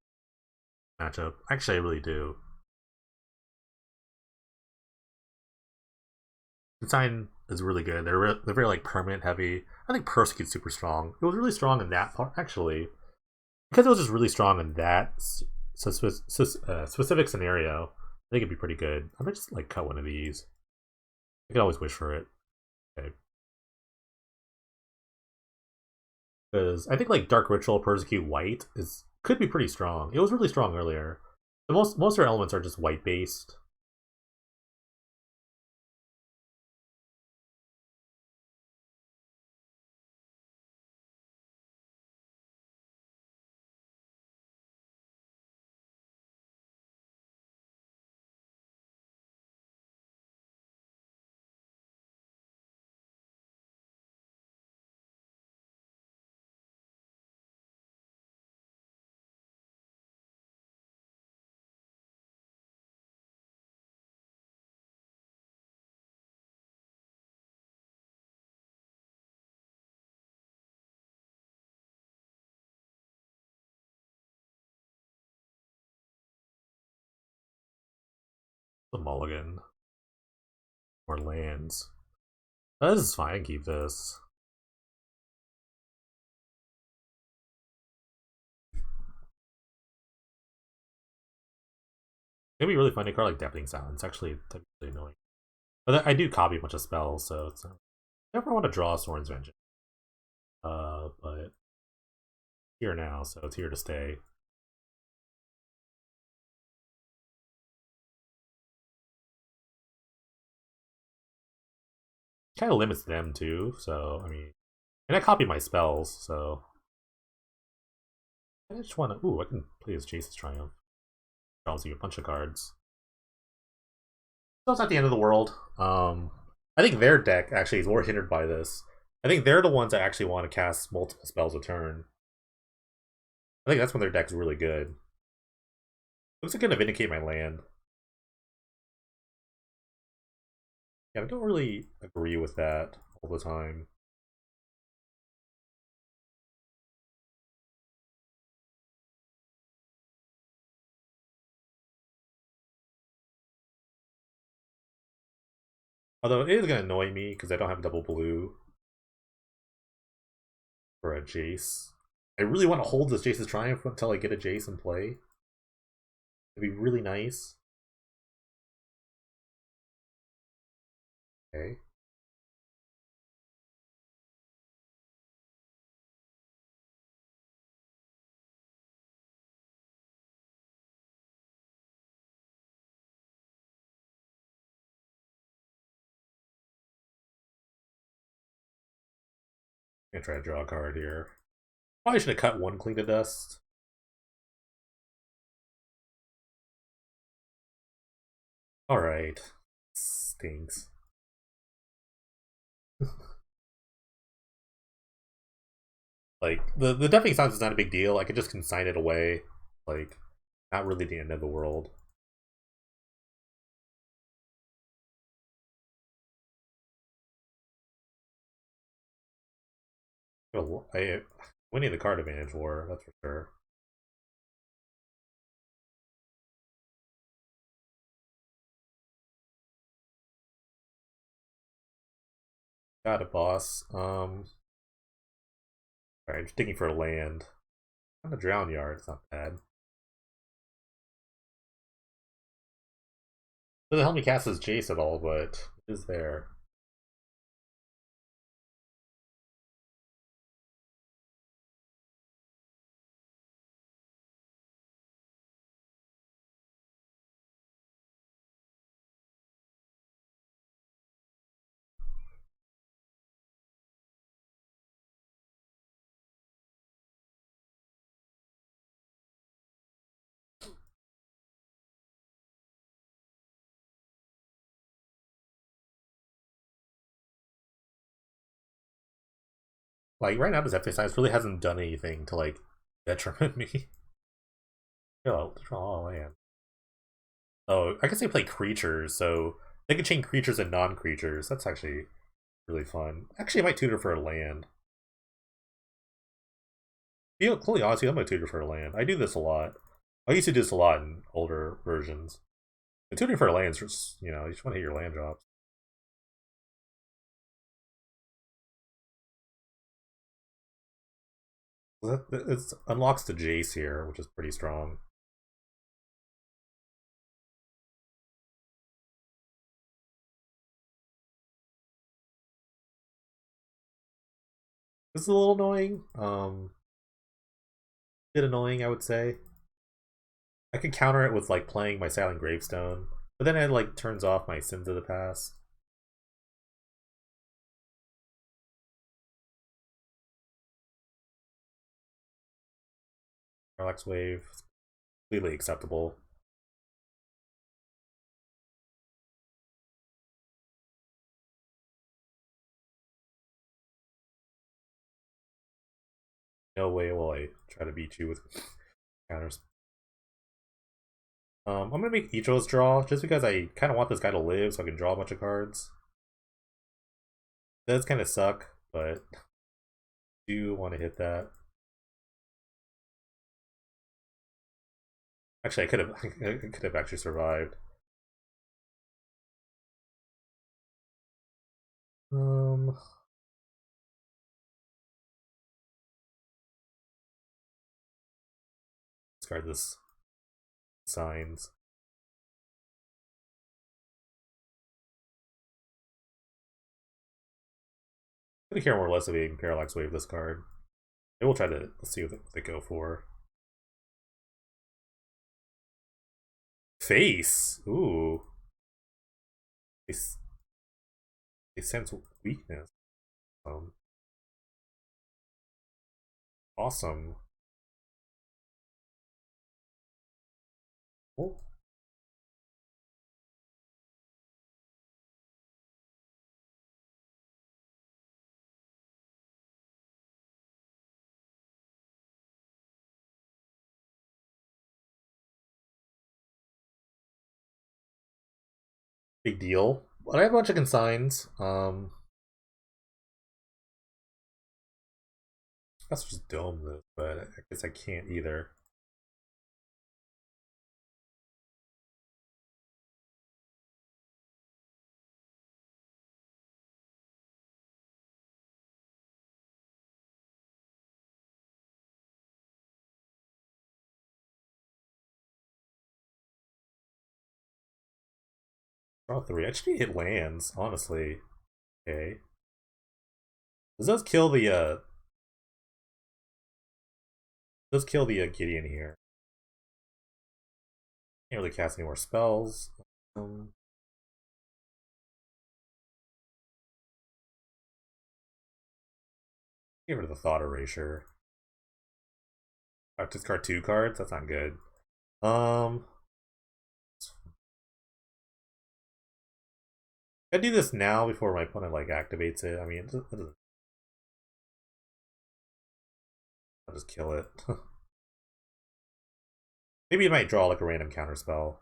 matchup. Actually, I really do. Design is really good. They're very like permanent heavy. I think Persecute's super strong. It was really strong in that part actually because it was just really strong in that specific scenario. I think it'd be pretty good. I might just like cut one of these. I could always wish for it. Okay. Because I think like Dark Ritual Persecute White is could be pretty strong. It was really strong earlier. The most of their elements are just white based. The mulligan or lands. This is fine. I can keep this. It'd be really funny card like Deafening Silence. Actually, that'd be really annoying. But I do copy a bunch of spells, so it's never want to draw Soren's Vengeance. But here now, so it's here to stay. Kind of limits them too, so I mean, and I copy my spells, so I just want to. Ooh, I can play as Jace's Triumph. Draws you a bunch of cards. So it's not the end of the world. I think their deck actually is more hindered by this. I think they're the ones that actually want to cast multiple spells a turn. I think that's when their deck's really good. Looks like gonna vindicate my land. Yeah, I don't really agree with that all the time. Although it is gonna annoy me because I don't have double blue. for a Jace. I really want to hold this Jace's Triumph until I get a Jace in play. It'd be really nice. Okay. I'm gonna try to draw a card here. Probably should have cut one Clean to Dust. Alright. Stinks. Like, the Deafening Silence is not a big deal. I could just consign it away. Like, not really the end of the world. Winning the card advantage war, that's for sure. Got a boss. Alright, I'm just digging for a land. On the Drown Yard, it's not bad. Doesn't help me cast his Jace at all, but it is there. Like, right now, this FA Science really hasn't done anything to, like, detriment me. Draw a land. Oh, I guess they play creatures, so they can chain creatures and non-creatures. That's actually really fun. Actually, I might tutor for a land. To be completely honest, I'm gonna tutor for a land. I do this a lot. I used to do this a lot in older versions. The tutoring for a land is just, you know, you just want to hit your land drops. It unlocks the Jace here, which is pretty strong. This is a little annoying. Bit annoying, I would say. I could counter it with like playing my Silent Gravestone, but then it like turns off my Sins of the Past. Parallax Wave, completely acceptable. No way will I try to beat you with counters. I'm gonna make each of us draw just because I kind of want this guy to live so I can draw a bunch of cards. It does kind of suck, but I do want to hit that. Actually, I could have actually survived. Um, discard this signs. I care more or less if they Parallax Wave this card. Maybe we'll try to see what they go for. Face. Ooh. They sense weakness. Um. Awesome. Oh. Big deal. But I have a bunch of consigns. That's just dome this, but I guess I can't either. Draw 3. I just need to hit lands, honestly. Okay. Does kill the Gideon here. Can't really cast any more spells. Um, Get rid of the Thought Erasure. Discard 2 cards? That's not good. I do this now before my opponent like activates it. I mean, I'll just kill it. Maybe it might draw like a random counter spell.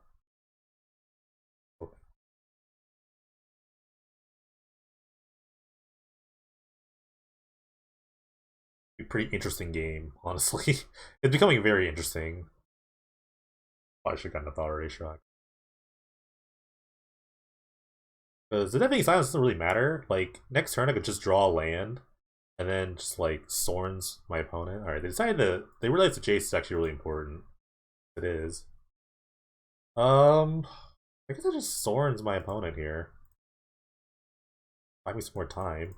Be a pretty interesting game, honestly. It's becoming very interesting. I should have gotten a Thought Erasure. Because the Deafening Silence doesn't really matter. Like, next turn I could just draw a land, and then just, like, Sorns my opponent. Alright, they realize the Jace is actually really important. It is. I guess I just Sorns my opponent here. Buy me some more time.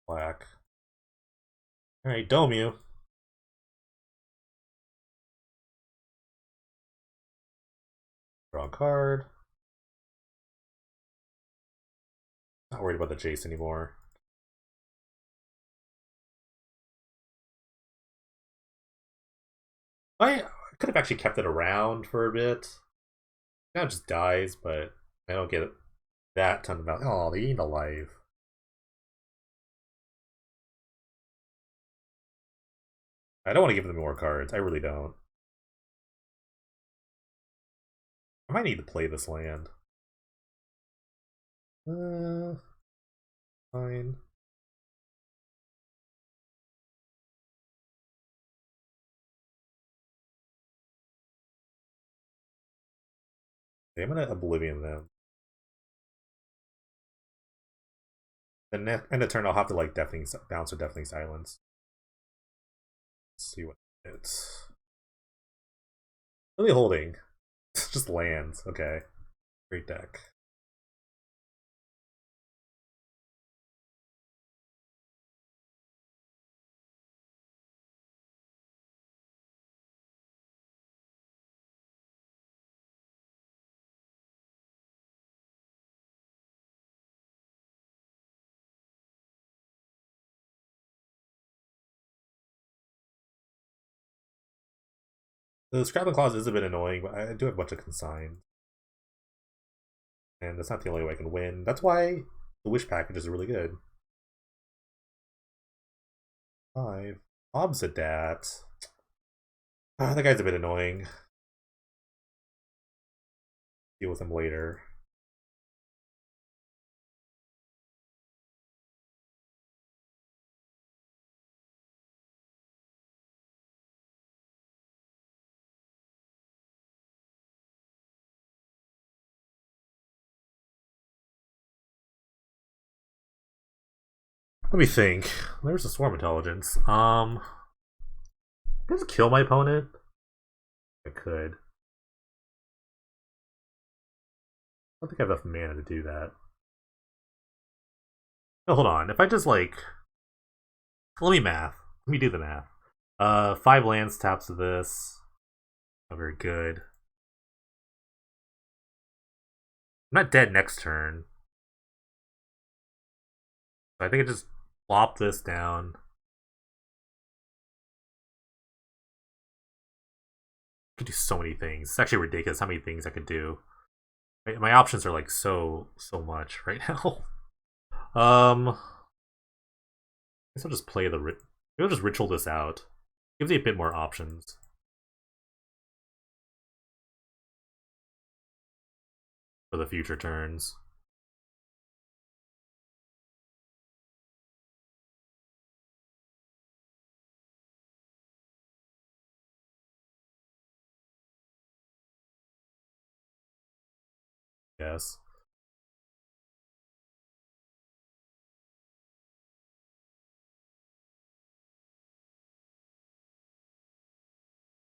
Black. Alright, dome you. Draw a card. Not worried about the Jace anymore. I could have actually kept it around for a bit. Now it just dies, but I don't get that ton of value. Oh, they ain't alive. I don't want to give them more cards. I really don't. I might need to play this land. Fine. Okay, I'm gonna Oblivion them. Then end of turn, I'll have to like bounce or Deafening Silence. Let's see what it's. Really holding. It's just lands. Okay. Great deck. The Scrapping Clause is a bit annoying, but I do have a bunch of consigns. And that's not the only way I can win. That's why the Wish package is really good. 5. Obsidat. That guy's a bit annoying. Deal with him later. Let me think. There's a Swarm Intelligence. Just kill my opponent? I could. I don't think I have enough mana to do that. No, hold on. If I just like, let me math. Let me do the math. 5 lands taps to this. Not very good. I'm not dead next turn. So I think I just plop this down. I could do so many things. It's actually ridiculous how many things I could do. My options are like so much right now. I guess I'll just play the maybe I'll just ritual this out. Gives me a bit more options for the future turns. Yes.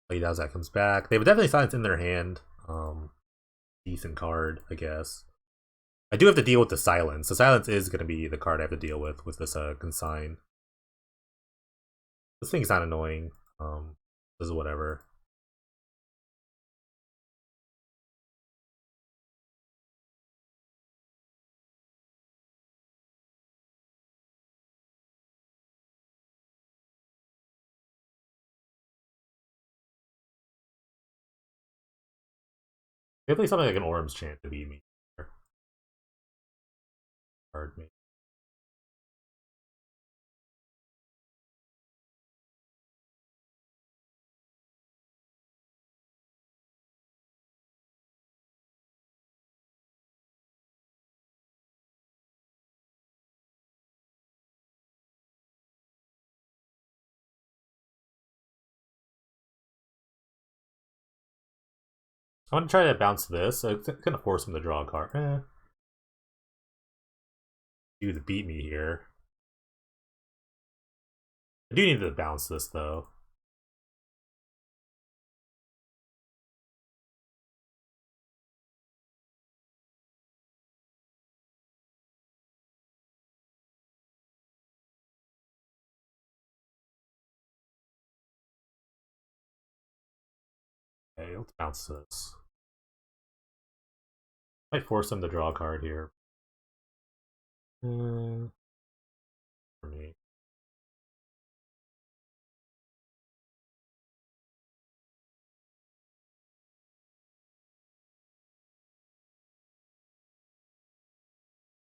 Lady Dowsat comes back. They have definitely silence in their hand. decent card, I guess. I do have to deal with the silence. The silence is going to be the card I have to deal with this consign. This thing's not annoying. This is whatever. Maybe play something like an Orm's Chant to beat me. Card me. I want to try to bounce this. It's gonna force him to draw a card. You to beat me here. I do need to bounce this though. Okay, let's bounce this. Might force him to draw a card here. For me.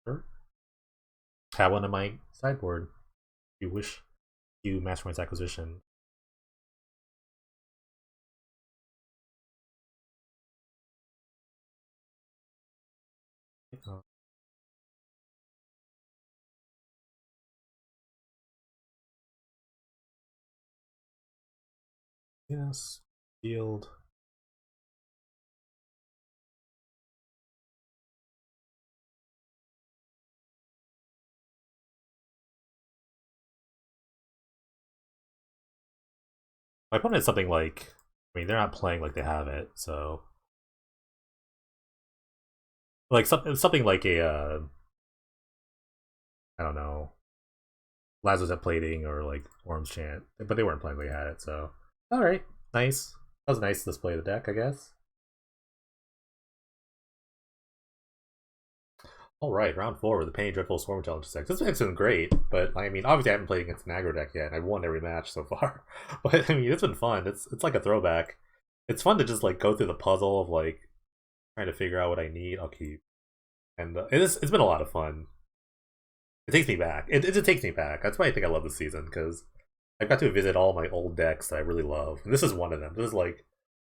Sure. Have one in my sideboard. If you wish to Mastermind's acquisition. Yes. Field. My opponent is something like, I mean, they're not playing like they have it, so like something like a I don't know, Lazarus at plating or like Orm's Chant, but they weren't playing like they had it. So all right, nice. That was a nice display of the deck, I guess. All right, round 4 with the Penny Dreadful Swarm Challenge deck. This deck's been great, but I mean, obviously I haven't played against an aggro deck yet, and I've won every match so far. But I mean, it's been fun. It's like a throwback. It's fun to just like go through the puzzle of like trying to figure out what I need. I'll keep, and it's been a lot of fun. It takes me back. It takes me back. That's why I think I love this season because I've got to visit all my old decks that I really love, and this is one of them. This is like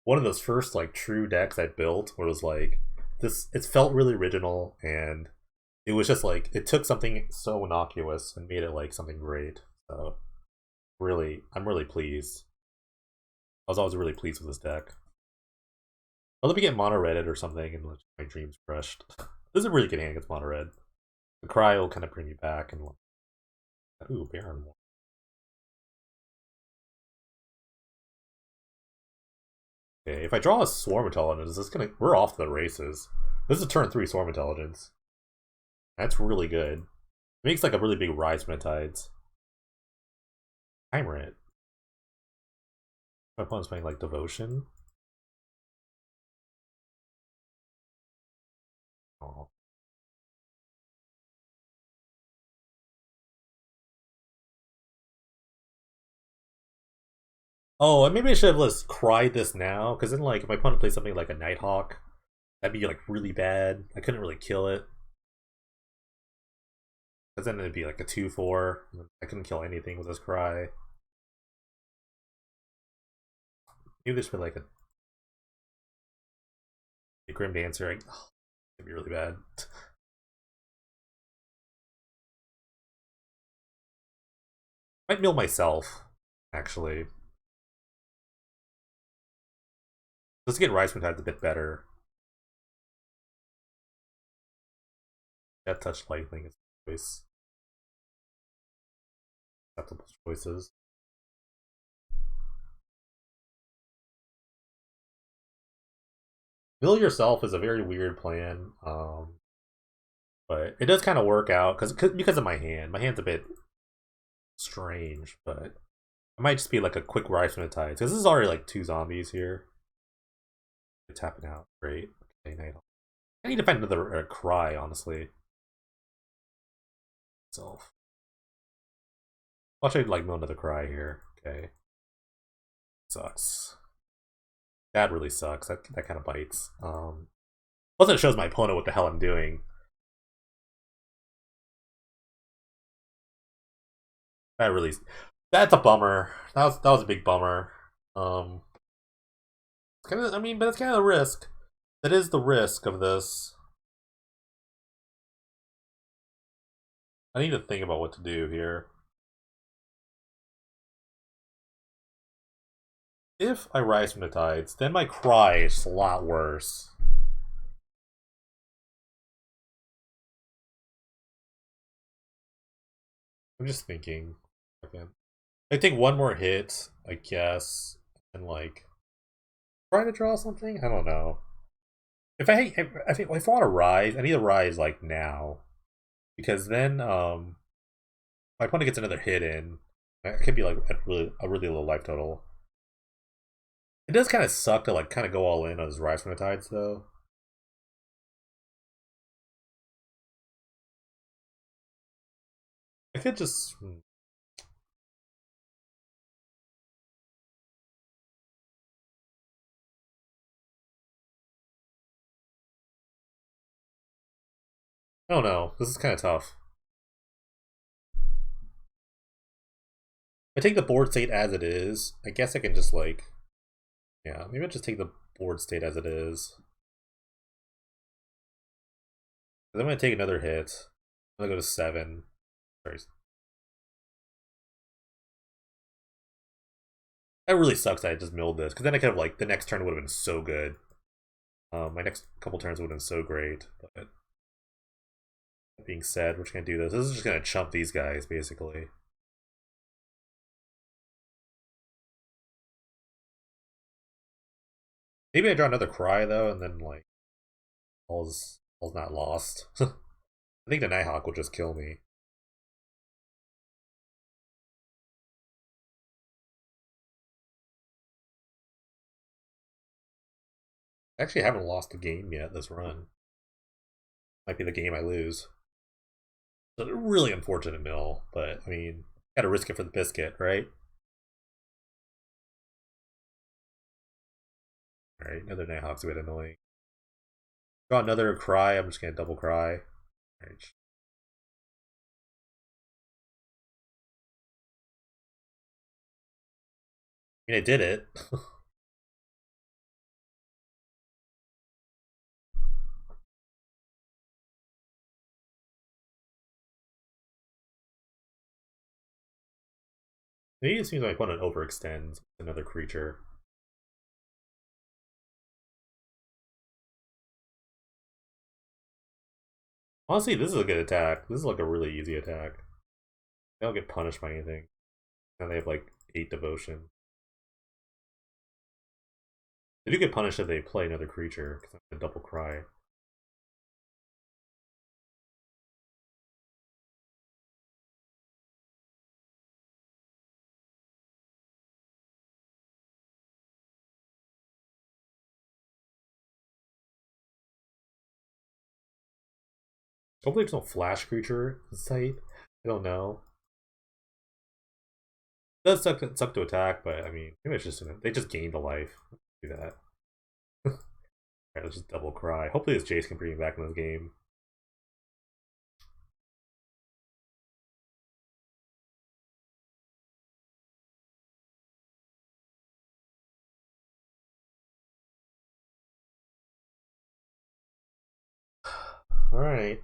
one of those first like true decks I built where it was like this. It felt really original, and it was just like it took something so innocuous and made it like something great. So really, I'm really pleased. I was always really pleased with this deck. I'll let me get mono red or something and let my dreams crushed. This is a really good hand against mono red. The cry will kind of bring me back and ooh, Baron. Okay, if I draw a Swarm Intelligence, this is gonna we're off to the races. This is a turn 3 Swarm Intelligence. That's really good. It makes like a really big rise from the tides. Timer it. My opponent's playing like Devotion. Oh. Oh, maybe I should have just cried this now, because then like if my opponent plays something like a Nighthawk, that'd be like really bad. I couldn't really kill it. Because then it'd be like a 2-4. I couldn't kill anything with this cry. Maybe this would like a Grim Dancer. It'd be really bad. Might mill myself, actually. Let's get Rise from Tide's a bit better. That touch lightning is choice. Acceptable choices. Mill yourself is a very weird plan, but it does kind of work out because of my hand. My hand's a bit strange, but it might just be like a quick rise from the tides. Because this is already like 2 zombies here. It's tapping out. Great. Okay, night. I need to find another cry, honestly. Self. I'll actually like mill another cry here. Okay. Sucks. That really sucks. That kind of bites. Plus it shows my opponent what the hell I'm doing. That really, that's a bummer. That was a big bummer. It's kind of, I mean, but it's kind of the risk. That is the risk of this. I need to think about what to do here. If I rise from the tides, then my cry is a lot worse. I'm just thinking. Okay. I take one more hit, I guess, and like try to draw something. I don't know. If I want to rise, I need to rise like now, because then my opponent gets another hit in. It could be like a really low life total. It does kind of suck to like kind of go all in on his rise from the tides though. I could just I don't know. This is kind of tough. If I take the board state as it is, I guess I can just like, yeah, maybe I'll just take the board state as it is. I'm gonna take another hit. I'm gonna go to 7. Sorry. That really sucks that I just milled this, because then I could have like the next turn would have been so good. My next couple turns would have been so great. But that being said, we're just gonna do this. This is just gonna chump these guys basically. Maybe I draw another cry though, and then like all's not lost. I think the Nighthawk will just kill me. I actually haven't lost a game yet this run. Might be the game I lose. So a really unfortunate mill, but I mean, gotta risk it for the biscuit, right? Alright, another Nighthawk's a bit annoying. Draw another cry, I'm just gonna double cry. Alright. I mean, I did it. Maybe it seems like one overextends another creature. Honestly, this is a good attack. This is like a really easy attack. They don't get punished by anything. And they have like 8 devotion. They do get punished if they play another creature, because I'm gonna double cry. Hopefully there's no flash creature in sight. I don't know. It does suck to attack, but I mean, maybe it's just they just gained a life. Do that. Alright, let's just double cry. Hopefully this Jace can bring me back in this game. Alright.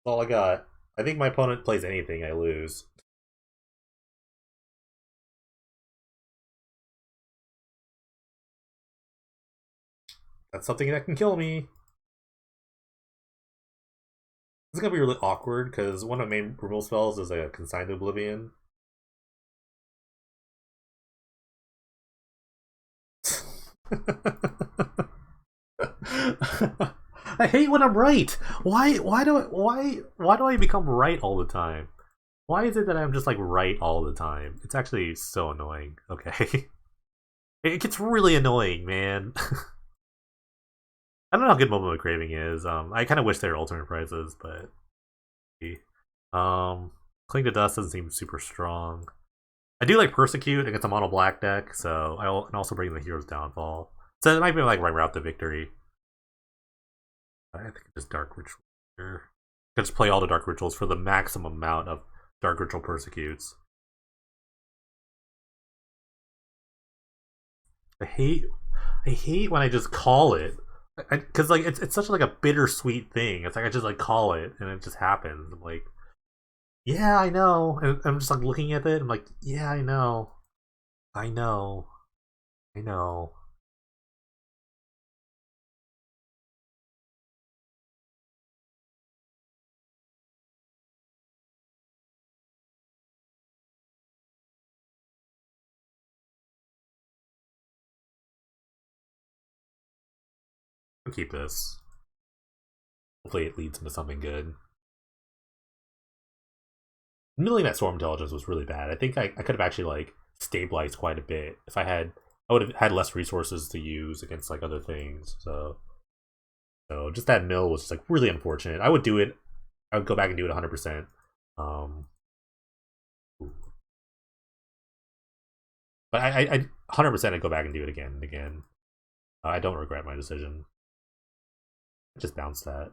That's all I got. I think my opponent plays anything, I lose. That's something that can kill me. This is gonna be really awkward because one of my main removal spells is a Consigned Oblivion. I hate when I'm right. Why do I become right all the time? Why is it that I'm just like right all the time? It's actually so annoying. Okay. It gets really annoying, man. I don't know how good Momo Craving is. I kind of wish there were alternate prizes, but Cling to Dust doesn't seem super strong. I do like Persecute against a mono black deck, so I can also bring the Hero's Downfall. So it might be like right route to victory. I think just Dark Ritual here. Just play all the Dark Rituals for the maximum amount of Dark Ritual Persecutes. I hate when I just call it, because like it's such like a bittersweet thing. It's like I just like call it and it just happens. I'm like, yeah, I know. And I'm just like looking at it. I'm like, yeah, I know, I know, I know. I'll keep this. Hopefully, it leads into something good. Milling that Swarm Intelligence was really bad. I think I could have actually like stabilized quite a bit if I would have had less resources to use against like other things. So just that mill was just like really unfortunate. I would do it. I would go back and do it 100%. Um, but I 100% I'd go back and do it again and again. I don't regret my decision. I just bounced that.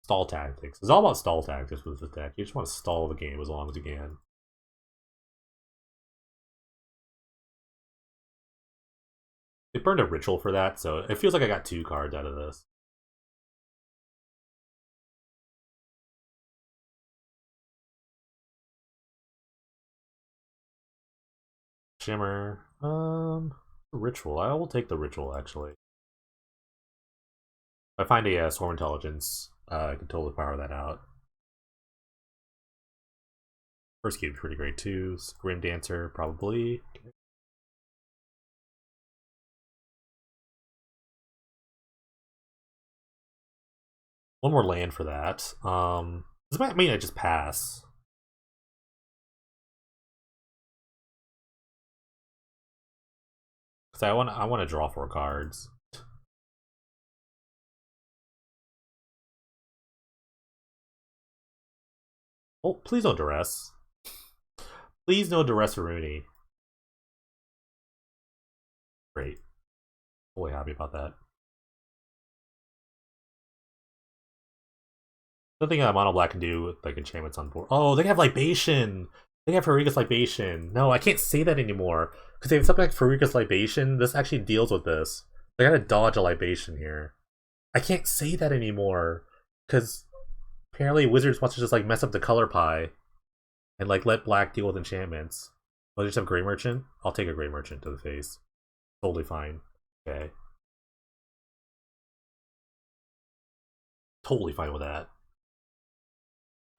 Stall tactics. It's all about stall tactics with this deck. You just want to stall the game as long as you can. It burned a ritual for that, so it feels like I got 2 cards out of this. Shimmer. Ritual. I will take the ritual actually. If I find a Swarm Intelligence, I can totally power that out. First cube pretty great too. Grim Dancer probably. Okay. One more land for that. This might mean I just pass. Because I want to draw 4 cards. Oh, please no duress. Please no duress Rooney. Great. Totally happy about that. Something Mono Black can do with like enchantments on board. Oh, they have Libation. They have Farika's Libation. No, I can't say that anymore. Because they have something like Farika's Libation. This actually deals with this. They gotta dodge a Libation here. I can't say that anymore. Because apparently Wizards wants to just like mess up the color pie. And like let black deal with enchantments. Oh, they just have Grey Merchant? I'll take a Grey Merchant to the face. Totally fine. Okay. Totally fine with that.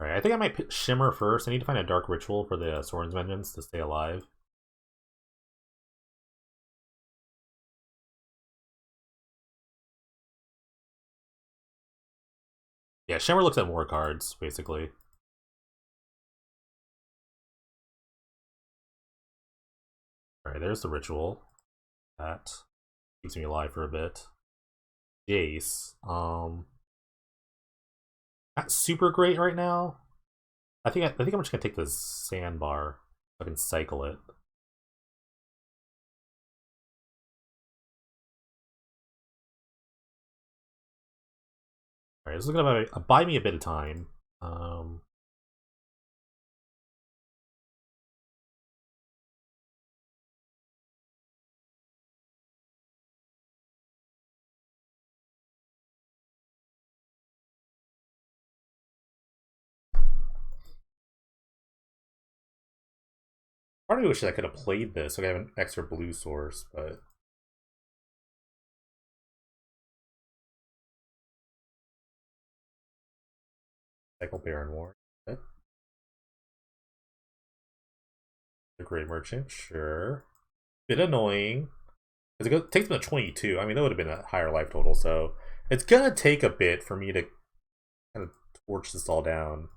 Alright, I think I might pick Shimmer first. I need to find a Dark Ritual for the Soren's Vengeance to stay alive. Yeah, Shimmer looks at more cards, basically. Alright, there's the Ritual. That keeps me alive for a bit. Jace. Not super great right now. I think I'm just gonna take the Sandbar. I can cycle it. Alright, this is gonna buy me a bit of time. Part of me wishes I could have played this so I could have an extra blue source, but cycle Baron War. Okay. The Grey Merchant, sure. Bit annoying. Because it takes them to 22. I mean, that would have been a higher life total, so it's gonna take a bit for me to kind of torch this all down.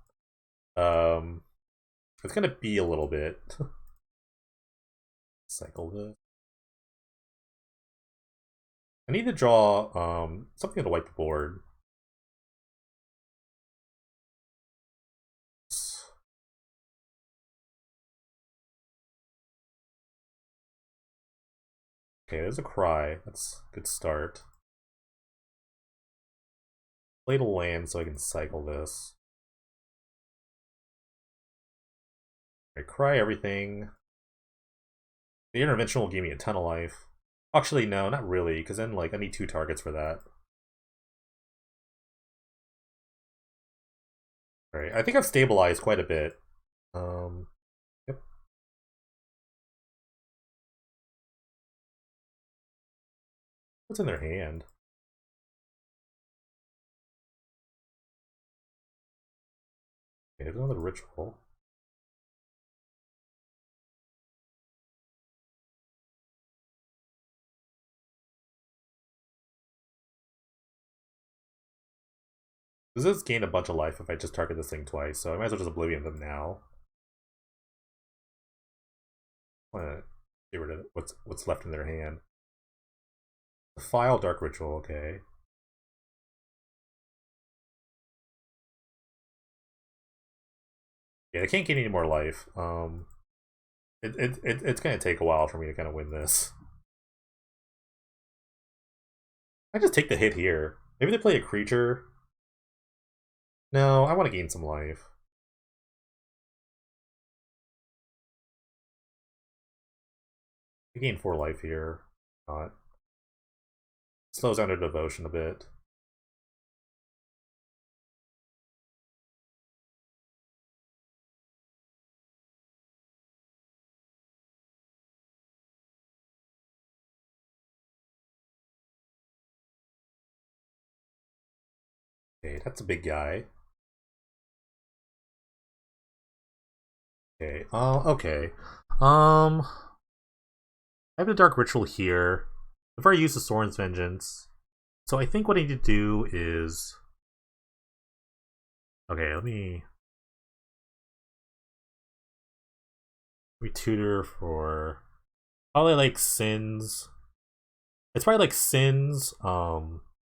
Um, it's gonna be a little bit. Cycle this. I need to draw something to wipe the board. Okay, there's a cry. That's a good start. Play to land so I can cycle this. I cry everything. The intervention will give me a ton of life. Actually, no, not really, because then like I need 2 targets for that. Alright, I think I've stabilized quite a bit. Yep. What's in their hand? Okay, there's another ritual. This does gain a bunch of life if I just target this thing twice, so I might as well just Oblivion them now. I want to get rid of what's left in their hand. File Dark Ritual, okay. Yeah, they can't get any more life. It's gonna take a while for me to kind of win this. I just take the hit here. Maybe they play a creature. No, I want to gain some life. I gain 4 life here. Not. Slows down their devotion a bit. Okay, that's a big guy. Okay. Okay. I have the Dark Ritual here. I've already used the Soren's Vengeance. So I think what I need to do is... Okay, let me tutor for... Probably like Sins. It's probably like Sins.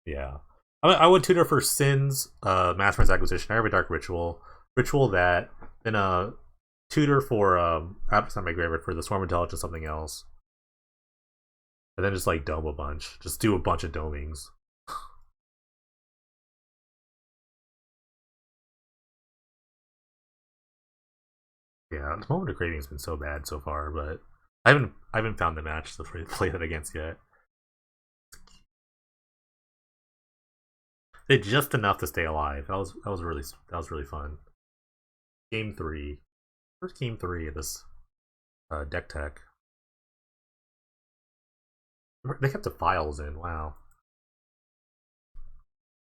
Yeah. I would tutor for Sins, Mastermind's Acquisition. I have a Dark Ritual. Ritual that. Then tutor for outside my graveyard for the Swarm Intelligence something else. And then just like dome a bunch. Just do a bunch of domings. Yeah, the Moment of Craving has been so bad so far, but I haven't found the match to play that against yet. They did just enough to stay alive. That was really fun. Game 3. First game 3 of this deck tech. They kept the files in. Wow.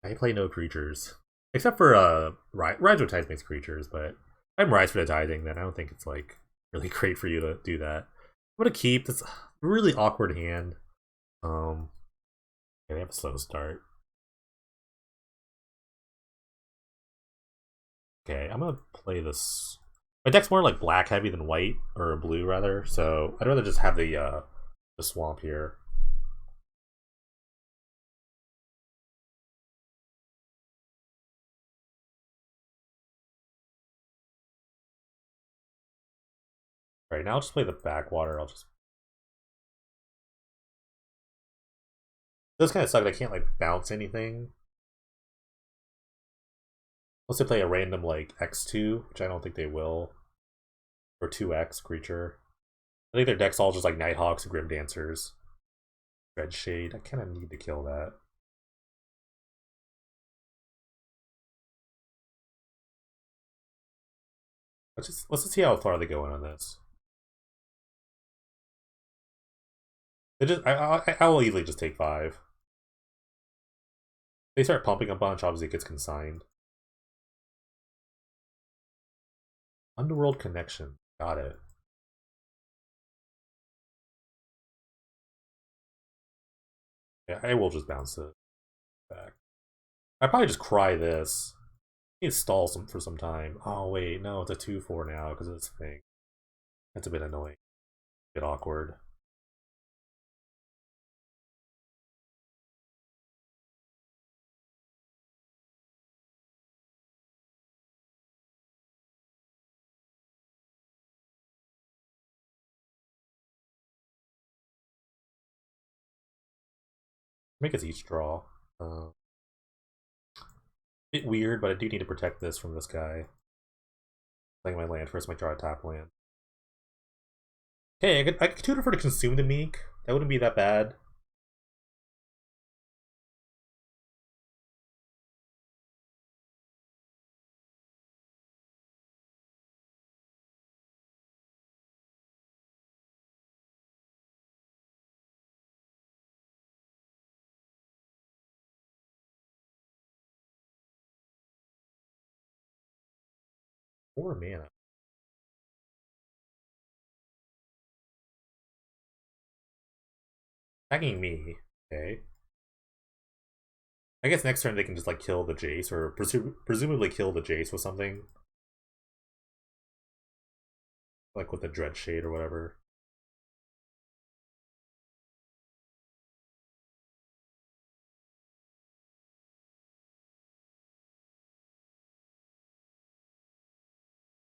I play no creatures except for Rise with Tides makes creatures, but if I'm Rise for the Tiding, then I don't think it's like really great for you to do that. I'm gonna keep this really awkward hand. Yeah, they have a slow start. Okay, I'm gonna play this. My deck's more like black heavy than white or blue rather, so I'd rather just have the swamp here. All right, now I'll just play the backwater. I'll just. It does kind of suck that I can't like bounce anything. Unless they play a random like X2, which I don't think they will. Or 2X creature. I think their deck's all just like Nighthawks and Grim Dancers. Red Shade. I kind of need to kill that. Let's just see how far they go in on this. I will easily just take 5. They start pumping a bunch, obviously it gets consigned. Underworld Connection. Got it. Yeah, I will just bounce it back. I probably just cry this. He stalls some for some time. Oh wait, no, it's a 2/4 now because of this thing. That's a bit annoying. A bit awkward. Make us each draw. Bit weird, but I do need to protect this from this guy. Playing my land first, might draw a tap land. Hey, I could tutor for to consume the meek. That wouldn't be that bad. Four mana. Attacking me. Okay. I guess next turn they can just like kill the Jace, or presumably kill the Jace with something. Like with the Dread Shade or whatever.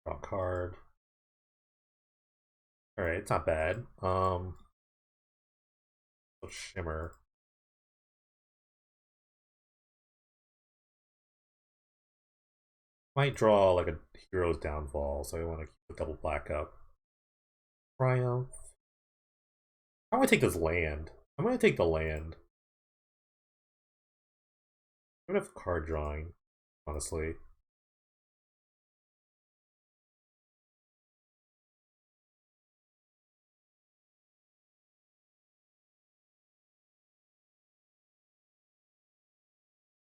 Draw card. Alright, it's not bad. Shimmer. Might draw like a Hero's Downfall, so I want to keep the double black up. Triumph. I'm gonna take this land. I'm gonna take the land. I'm gonna have card drawing, honestly.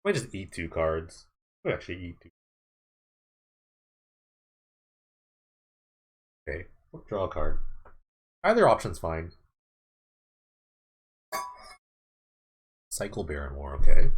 I might just eat 2 cards. I might actually eat 2. Okay, draw a card. Either option's fine. Cycle Baron War, okay.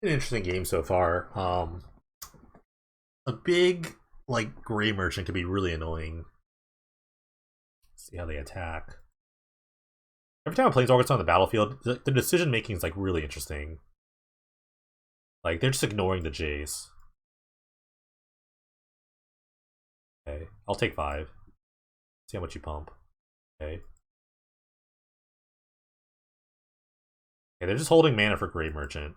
An interesting game so far. A big like gray merchant can be really annoying. Let's see how they attack. Every time a planeswalker's on the battlefield, the decision making is like really interesting. Like they're just ignoring the Jace. Okay, I'll take 5. See how much you pump. Okay. Okay, they're just holding mana for Grey Merchant.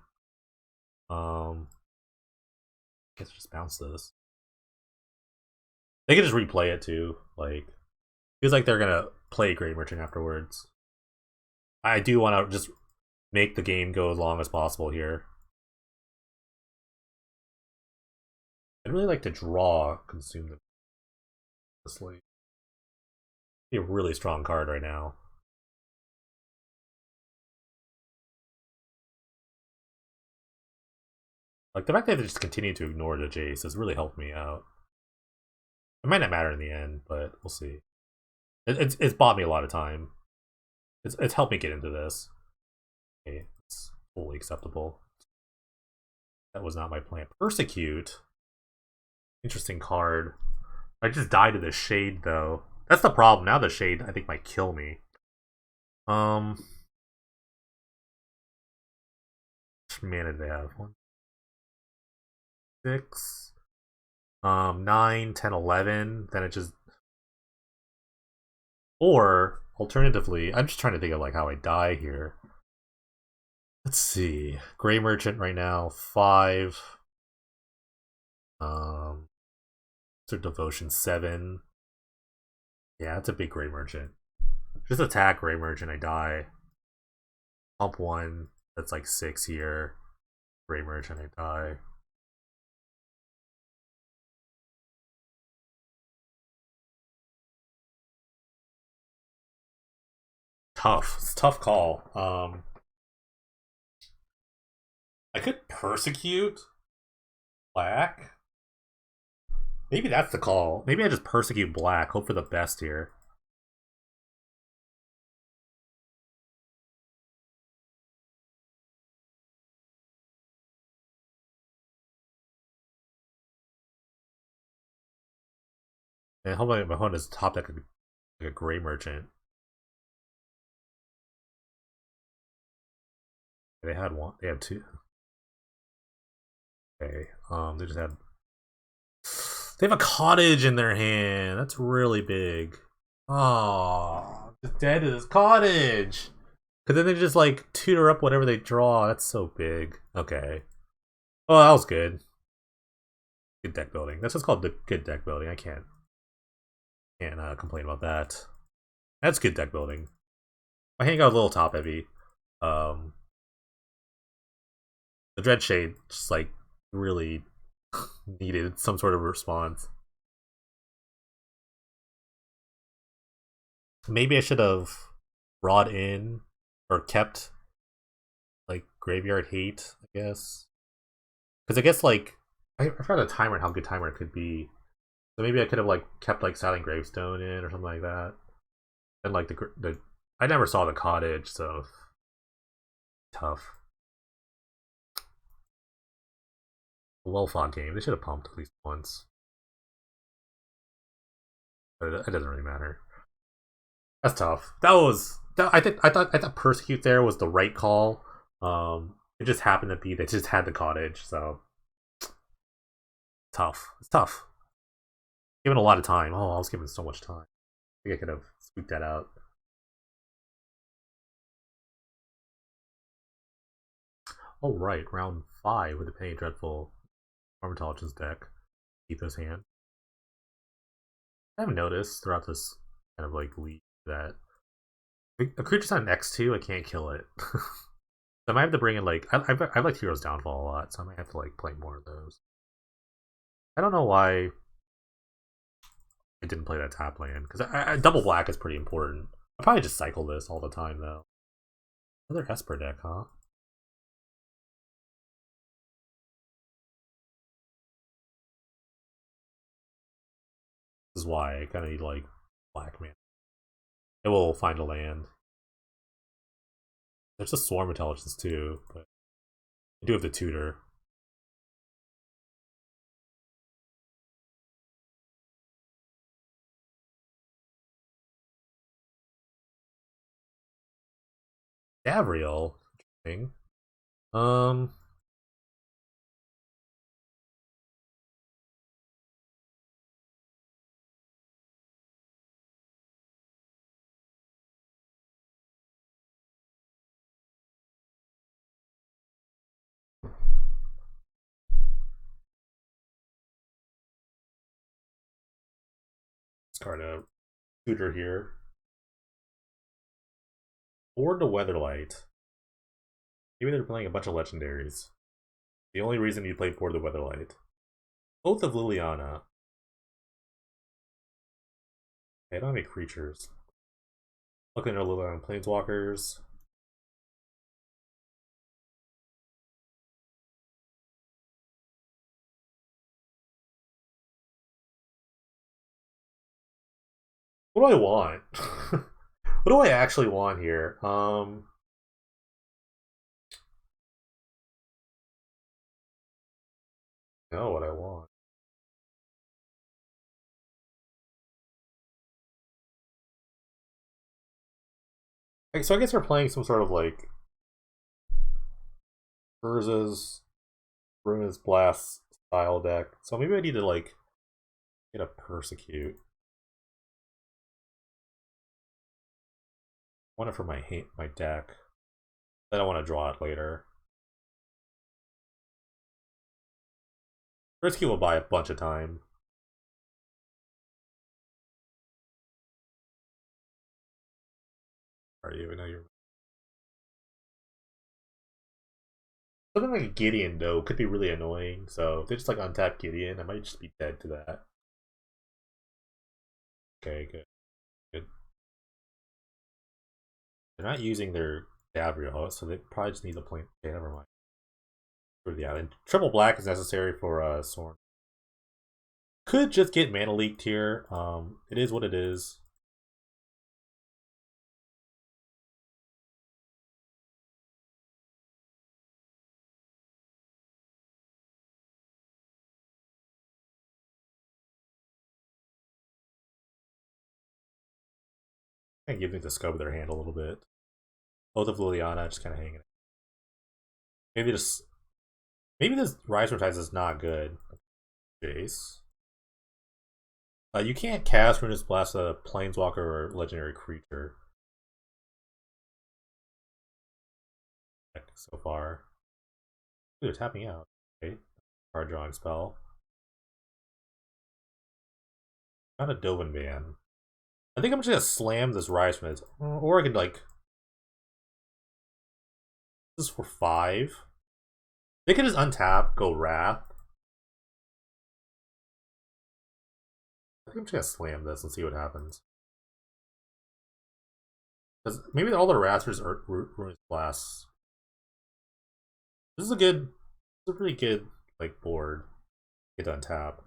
I guess just bounce this. They can just replay it too. Like, feels like they're gonna play Grey Merchant afterwards. I do want to just make the game go as long as possible here. I'd really like to draw Consume the. Honestly, be a really strong card right now. Like the fact that they just continue to ignore the Jace has really helped me out. It might not matter in the end, but we'll see. It's bought me a lot of time. It's helped me get into this. Okay, it's fully acceptable. That was not my plan. Persecute. Interesting card. I just died to the Shade though. That's the problem. Now the Shade I think might kill me. How much mana do they have? 1, 6, 9, 10, 11. Then it just. Or alternatively, I'm just trying to think of like how I die here. Let's see. Gray Merchant right now, 5. So Devotion 7. Yeah, that's a big Gray Merchant. Just attack Gray Merchant, I die. Pump 1, that's like 6 here. Gray Merchant, I die. tough. It's a tough call. I could persecute black. Maybe that's the call. Maybe I just persecute black. Hope for the best here. And hope my opponent is top deck like a gray merchant. They had one. They had two. Okay. They just had. They have a cottage in their hand. That's really big. Oh, just dead to this cottage. Cause then they just like tutor up whatever they draw. That's so big. Okay. Oh, that was good. Good deck building. That's what's called the good deck building. I can't complain about that. That's good deck building. My hand got a little top heavy. The Dread Shade just like really needed some sort of response. Maybe I should have brought in or kept like Graveyard Hate, I guess. Because I guess like I forgot a timer and how good timer it could be. So maybe I could have like kept like Silent Gravestone in or something like that. And like the I never saw the cottage, so tough. A well fought game. They should have pumped at least once. But it doesn't really matter. That's tough. I thought persecute there was the right call. It just happened to be they just had the cottage, so tough. It's tough. Given a lot of time. Oh, I was given so much time. I think I could have scooped that out. Oh right, round 5 with the Penny Dreadful Ornitologist deck. Ethos hand. I haven't noticed throughout this kind of like league that a creature's on X2, I can't kill it. So I might have to bring in like I like Hero's Downfall a lot, so I might have to like play more of those. I don't know why I didn't play that tap land because I double black is pretty important. I probably just cycle this all the time though. Another Esper deck, huh? This is why I kind of need like black man. It will find a land. There's a Swarm Intelligence too, but I do have the tutor. Gabriel, interesting. Um, discard a tutor here. Or the Weatherlight. Maybe they're playing a bunch of legendaries. The only reason you play for the Weatherlight. Both of Liliana. I don't have any creatures. Looking at Liliana Planeswalkers. What do I want? What do I actually want here? Know what I want. So I guess we're playing some sort of like Urza's Ruinous Blast style deck. So maybe I need to like get a Persecute. I want it for my deck. Then I want to draw it later. Persecute will buy a bunch of time. Are you? I know you're. Something like a Gideon though could be really annoying. So if they just like untap Gideon, I might just be dead to that. Okay, good. Good. They're not using their Gabriel, so they probably just need the point. Okay, never mind. Yeah, and triple black is necessary for Sorn. Could just get mana leaked here. It is what it is. Kind of giving the scope of their hand a little bit. Both of Liliana just kind of hanging. Maybe this Rise from Tides is not good. Jace. You can't cast Ruinous Blast a Planeswalker or Legendary creature. So far. Ooh, they're tapping out. Okay. Card drawing spell. Not a Dovin Ban. I think I'm just gonna slam this Rise from it. Or I could like. This is for 5. They could just untap, go Wrath. I think I'm just gonna slam this and see what happens. Because maybe all the Wrathers are Ruinous Blasts. This is a pretty good like board. Get to untap.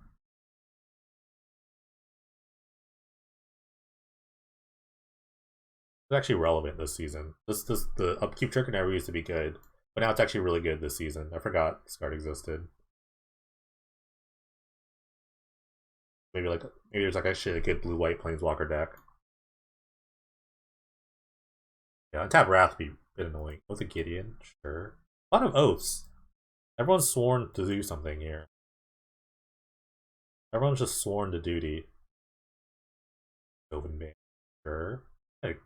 It's actually relevant this season. The upkeep trigger never used to be good, but now it's actually really good this season. I forgot this card existed. Maybe there's like actually a good blue white planeswalker deck. Yeah, untap Wrath would be a bit annoying. With a Gideon, sure. A lot of oaths. Everyone's sworn to do something here. Everyone's just sworn to duty. Dovin Ban, sure. Like,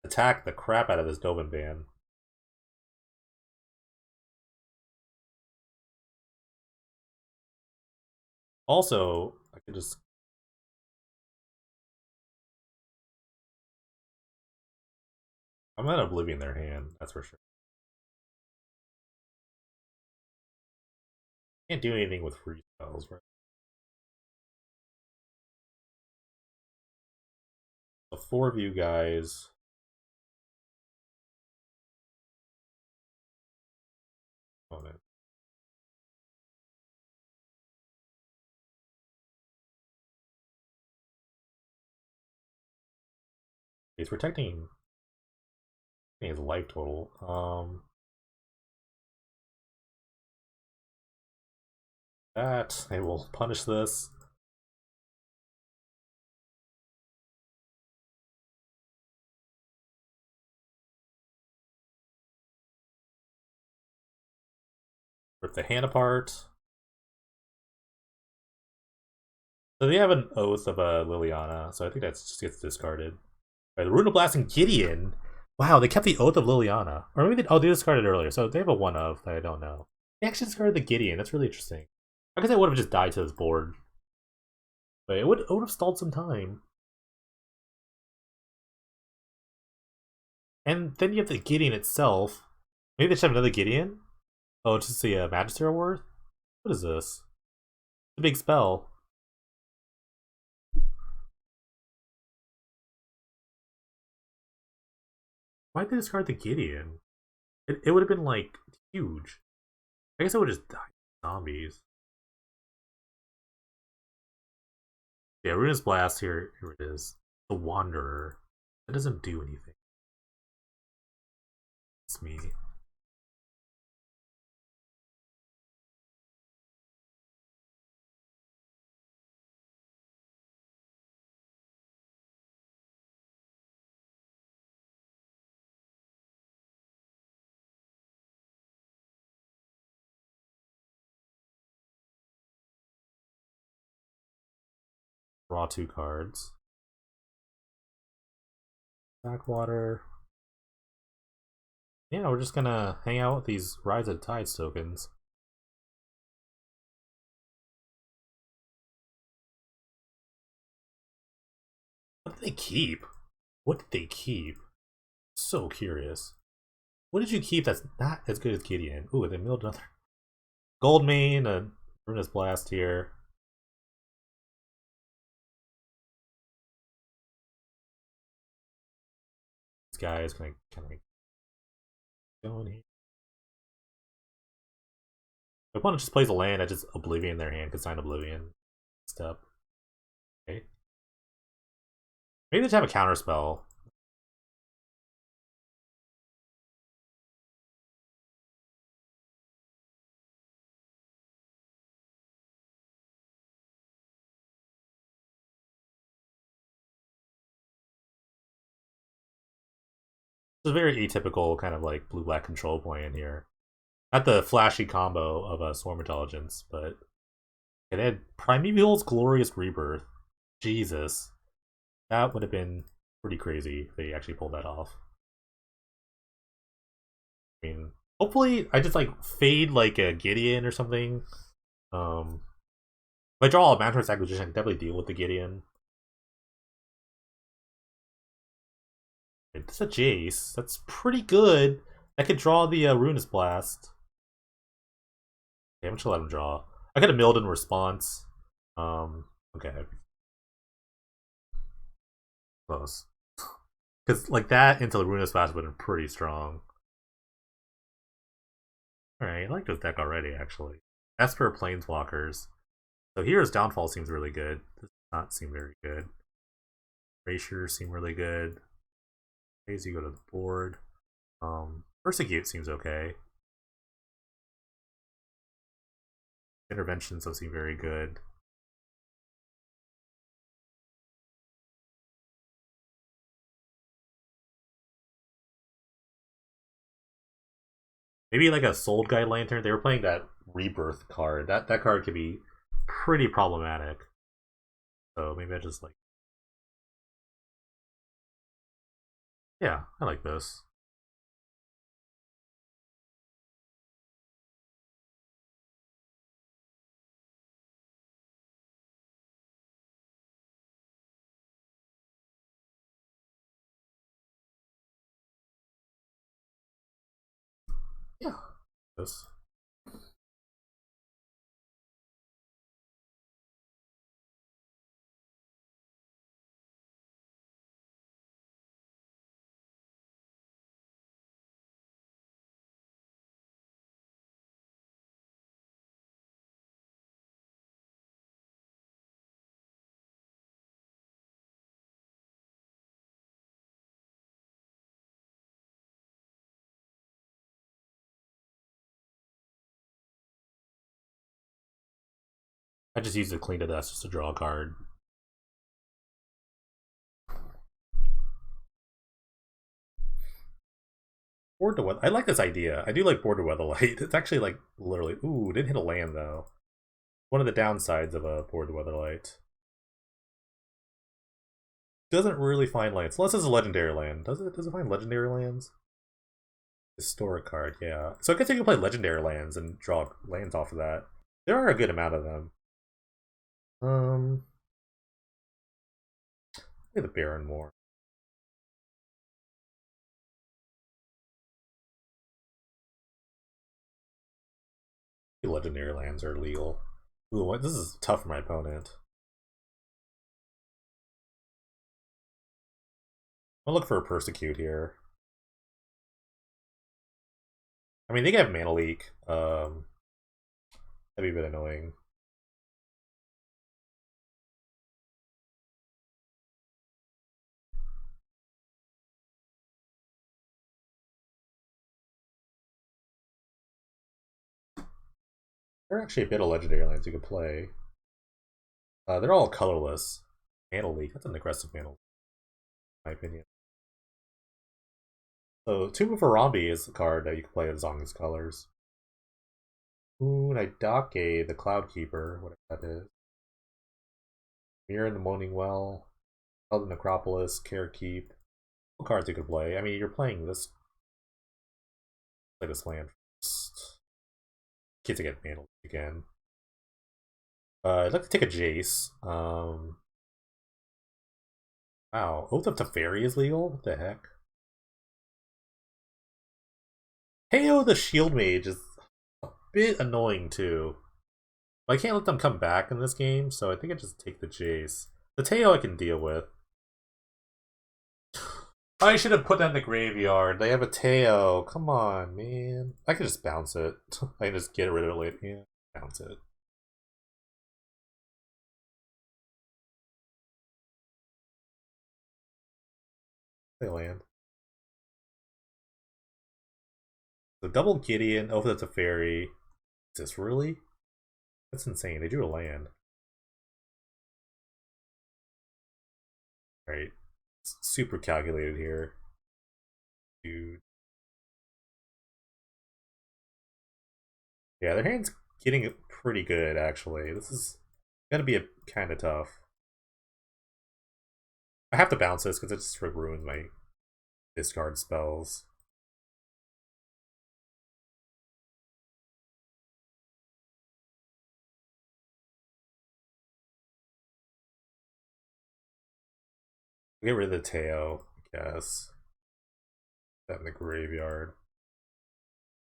attack the crap out of this Dovin Ban. Also, I could just. I'm gonna Oblivion their hand, that's for sure. Can't do anything with free spells, right? The 4 of you guys. Oh, no. He's protecting his life total. That I will punish this. Rip the hand apart. So they have an Oath of Liliana, so I think that just gets discarded. Right, the Rune of Blast and Gideon. Wow, they kept the Oath of Liliana. Or maybe they discarded earlier, so they have a 1 of that I don't know. They actually discarded the Gideon. That's really interesting. I guess I would have just died to this board. But it would have stalled some time. And then you have the Gideon itself. Maybe they should have another Gideon? Oh, it's just the Magister Award? What is this? It's a big spell. Why'd they discard the Gideon? It would have been, like, huge. I guess I would just die zombies. Yeah, Ruinous Blast here it is. The Wanderer. That doesn't do anything. It's me. Draw 2 cards. Backwater. Yeah, we're just gonna hang out with these Rise of Tides tokens. What did they keep? What did they keep? So curious. What did you keep that's not as good as Gideon? Ooh, they milled another Goldmane and Ruinous Blast here. These guys can I go in here? The opponent just plays a land, I just Oblivion their hand, consign Oblivion. Step. Okay. Maybe they just have a counter spell. It's a very atypical kind of like blue-black control plan here. Not the flashy combo of a Swarm Intelligence, but it had Primeval's Glorious Rebirth. Jesus. That would have been pretty crazy if they actually pulled that off. I mean, hopefully I just like fade like a Gideon or something. If I draw a Mantras Acquisition, I can definitely deal with the Gideon. It's a Jace. That's pretty good. I could draw the Ruinous Blast. Okay, I'm just gonna let him draw. I could have milled in response. Okay. Close. Because like that into the Ruinous Blast would have been pretty strong. Alright, I like this deck already, actually. Esper Planeswalkers. So here's Downfall seems really good. This does not seem very good. Erasure seem really good. Crazy go to the board. Persecute seems okay. Interventions don't seem very good. Maybe like a Soul Guide Lantern. They were playing that Rebirth card. That card could be pretty problematic. So maybe I just like... Yeah, I like this. Yeah. This. I just used it clean to death just to draw a card. Board to Weather. I like this idea. I do like Board to Weatherlight. It's actually like literally. Ooh, didn't hit a land though. One of the downsides of a Board to Weatherlight. Doesn't really find lands unless it's a legendary land. Does it? Does it find legendary lands? Historic card, yeah. So I guess you can play legendary lands and draw lands off of that. There are a good amount of them. Play the Baron more. Legendary lands are legal. Ooh, what? This is tough for my opponent. I'll look for a Persecute here. I mean, they can have Mana Leak. That'd be a bit annoying. There are actually a bit of legendary lands you could play. They're all colorless. Mana Leak, that's an aggressive Mana Leak, in my opinion. So, Tomb of Harambe is a card that you can play as Zong's colors. Ooh, Naidake, the Cloud Keeper, whatever that is. Mirror in the Moaning Well, Elden Necropolis, Care Keep. What cards you could play? I mean, you're playing this. Play this land first. Kids get Mana Leak again. I'd like to take a Jace. Wow, Oath of Teferi is legal? What the heck? Heyo the Shield Mage is a bit annoying too. I can't let them come back in this game, so I think I just take the Jace. The Teo I can deal with. I should have put that in the graveyard. They have a Teo. Come on, man. I could just bounce it. I can just get rid of it later. Yeah, bounce it. Play land. The double Gideon. Oh, that's a fairy. Is this really? That's insane. They drew a land. Right. It's super calculated here. Dude. Yeah, their hand's getting pretty good, actually. This is gonna be a kind of tough. I have to bounce this because it just ruins my discard spells. Get rid of the Teo, I guess. That in the graveyard.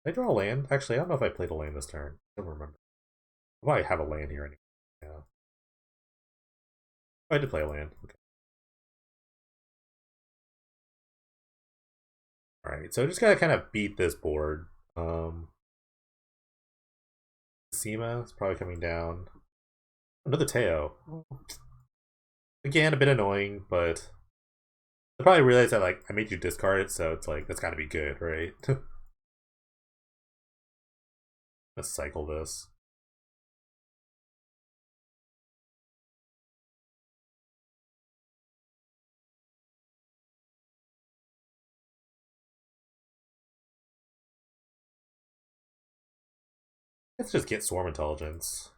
Did I draw a land? Actually, I don't know if I played a land this turn. I don't remember. Well, I have a land here anyway. Yeah. Oh, I did play a land. Okay. Alright, so just gotta kind of beat this board. Sema is probably coming down. Another Teo. Again, a bit annoying, but I probably realize that like I made you discard it, so it's like that's gotta be good, right? Let's cycle this. Let's just get Swarm Intelligence.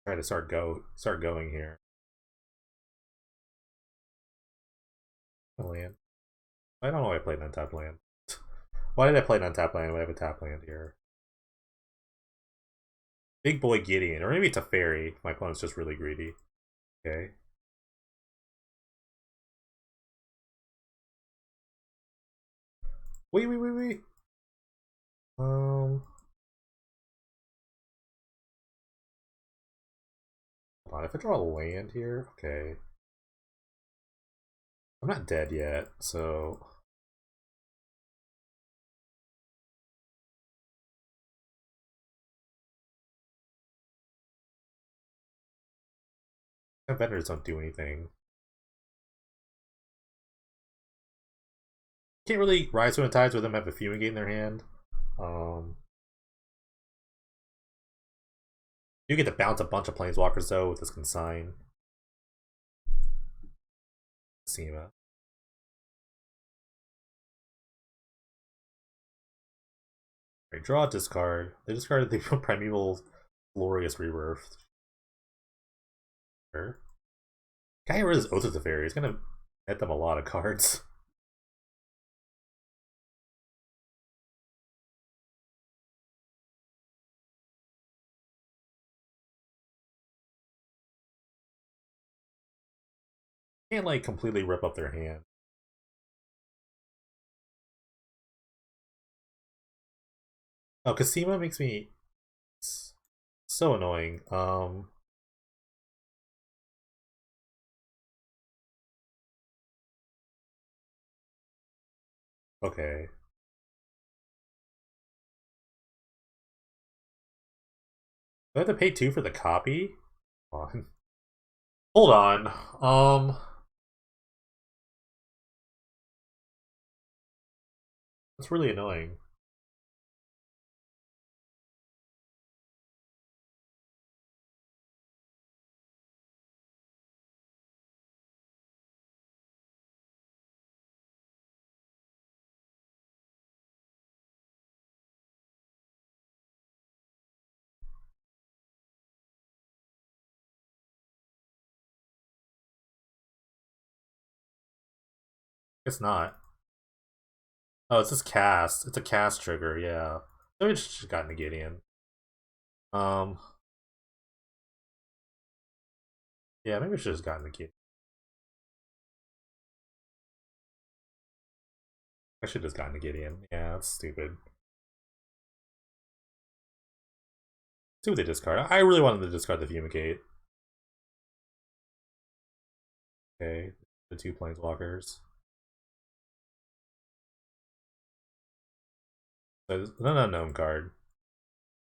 Try to start going here. Land. I don't know why I played an untapped land. Why did I play an untapped land when I have a tap land here? Big boy Gideon, or maybe it's a fairy. My opponent's just really greedy. Okay. Wait. Um. Hold on. If I draw a land here, okay. I'm not dead yet, so vendors don't do anything. Can't really rise when it tides with them. Have a fumigate in their hand. You get to bounce a bunch of planeswalkers though with this consign. Sema. Right, draw a discard. They discarded the Primeval Glorious Rebirth. Sure. Guy who is Oath of the Fairy is gonna net them a lot of cards. Can't like completely rip up their hand. Oh, Kasima makes me so annoying. Okay. Do I have to pay 2 for the copy? Hold on. Hold on. That's really annoying. It's not. Oh, it's just cast. It's a cast trigger, yeah. So we just got Negadian. Um, yeah, maybe we should have just gotten Negadian. I should have just gotten Negadian. Yeah, that's stupid. See what they discard. I really wanted to discard the Fumigate. Okay, the 2 planeswalkers. So there's an unknown card.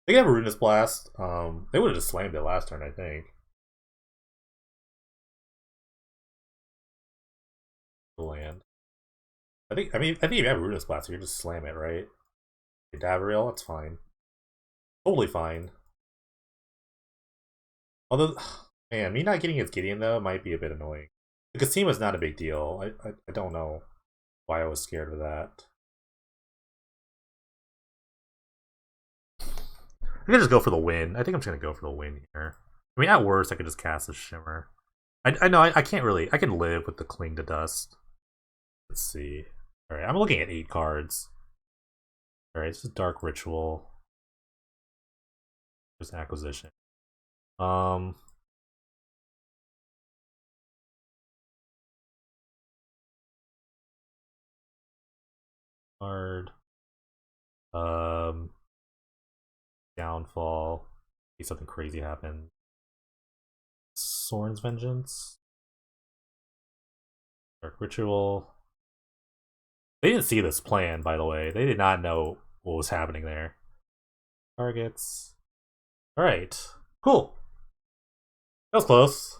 They have a Ruinous Blast. They would have just slammed it last turn, I think. The land. I think if you have a Ruinous Blast, you just slam it, right? Davriel, that's fine. Totally fine. Although, man, me not getting his Gideon though might be a bit annoying. The Casima is not a big deal. I don't know why I was scared of that. I could just go for the win. I think I'm just gonna go for the win here. I mean, at worst, I could just cast a Shimmer. I know I can't really. I can live with the Cling to Dust. Let's see. All right, I'm looking at 8 cards. All right, this is Dark Ritual. Just acquisition. Um. Card. Downfall. See something crazy happen. Soren's Vengeance. Dark Ritual. They didn't see this plan, by the way. They did not know what was happening there. Targets. Alright. Cool. That was close.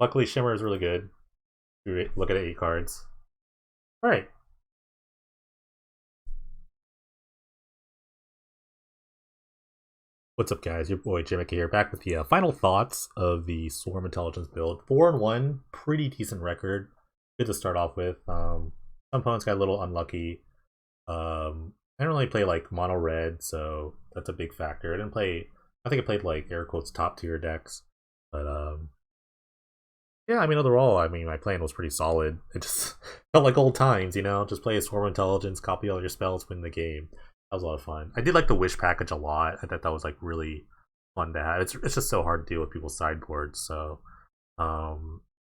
Luckily, Shimmer is really good. Look at 8 cards. Alright. What's up, guys? Your boy Jimmick here, back with the final thoughts of the Swarm Intelligence build. 4-1, pretty decent record. Good to start off with. Some opponents got a little unlucky. I didn't really play like mono red, so that's a big factor. I didn't play. I think I played like air quotes top tier decks, but yeah. I mean, overall, I mean, my plan was pretty solid. It just felt like old times, you know. Just play a Swarm Intelligence, copy all your spells, win the game. That was a lot of fun. I did like the Wish package a lot. I thought that was like really fun to have. It's just so hard to deal with people's sideboards. So,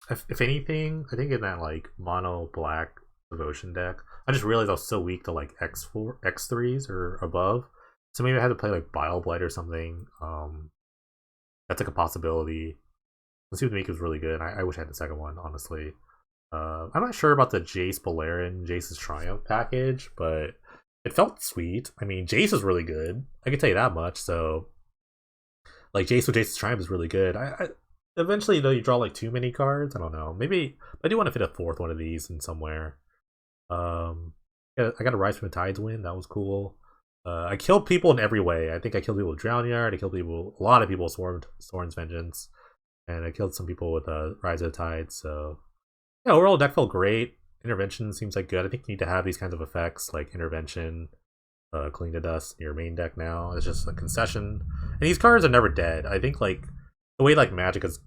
if anything, I think in that like mono black devotion deck, I just realized I was so weak to like X3s or above. So maybe I had to play like Bile Blight or something. That's like a possibility. Let's see what the Meek was really good. I wish I had the second one, honestly. I'm not sure about the Jace Balerin, Jace's Triumph package, but it felt sweet. I mean, Jace is really good. I can tell you that much. So, like, Jace with Jace's Triumph is really good. I eventually, though, you draw like too many cards. I don't know. Maybe I do want to fit a 4th one of these in somewhere. Yeah, I got a Rise from the Tides win. That was cool. I killed people in every way. I think I killed people with Drown Yard. I killed people, a lot of people with Soren's Vengeance, and I killed some people with Rise of the Tides. So, yeah, overall deck felt great. Intervention seems like good. I think you need to have these kinds of effects like Intervention, Cling to Dust in your main deck now. It's just a concession. And these cards are never dead. I think like the way like Magic has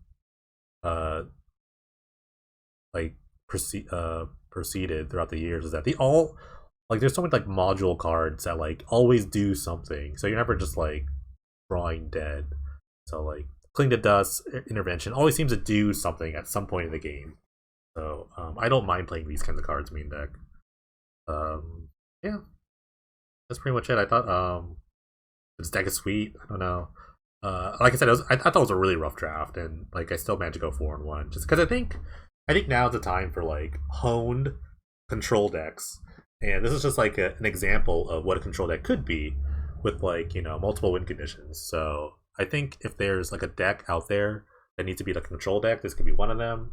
like proceeded throughout the years is that they all like there's so many like module cards that like always do something. So you're never just like drawing dead. So like Cling to Dust, Intervention always seems to do something at some point in the game. So I don't mind playing these kinds of cards main deck. Yeah, that's pretty much it. I thought this deck is sweet. I don't know. Like I said, I thought it was a really rough draft, and like I still managed to go 4-1, just because I think now is the time for like honed control decks, and this is just like an example of what a control deck could be with like multiple win conditions. So I think if there's like a deck out there that needs to be the control deck, this could be one of them.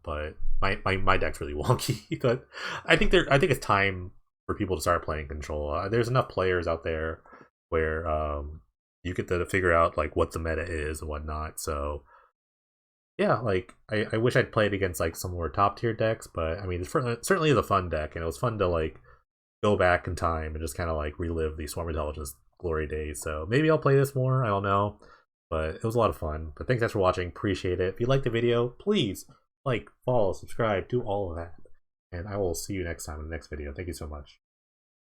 But my deck's really wonky. But I think it's time for people to start playing control. There's enough players out there where you get to figure out like what the meta is and whatnot. So yeah, like I wish I'd played against like some more top tier decks, but I mean it certainly is a fun deck, and it was fun to like go back in time and just kind of like relive the Swarm Intelligence glory days. So maybe I'll play this more. I don't know. But it was a lot of fun. But thanks guys for watching. Appreciate it. If you liked the video, please like, follow, subscribe, do all of that. And I will see you next time in the next video. Thank you so much.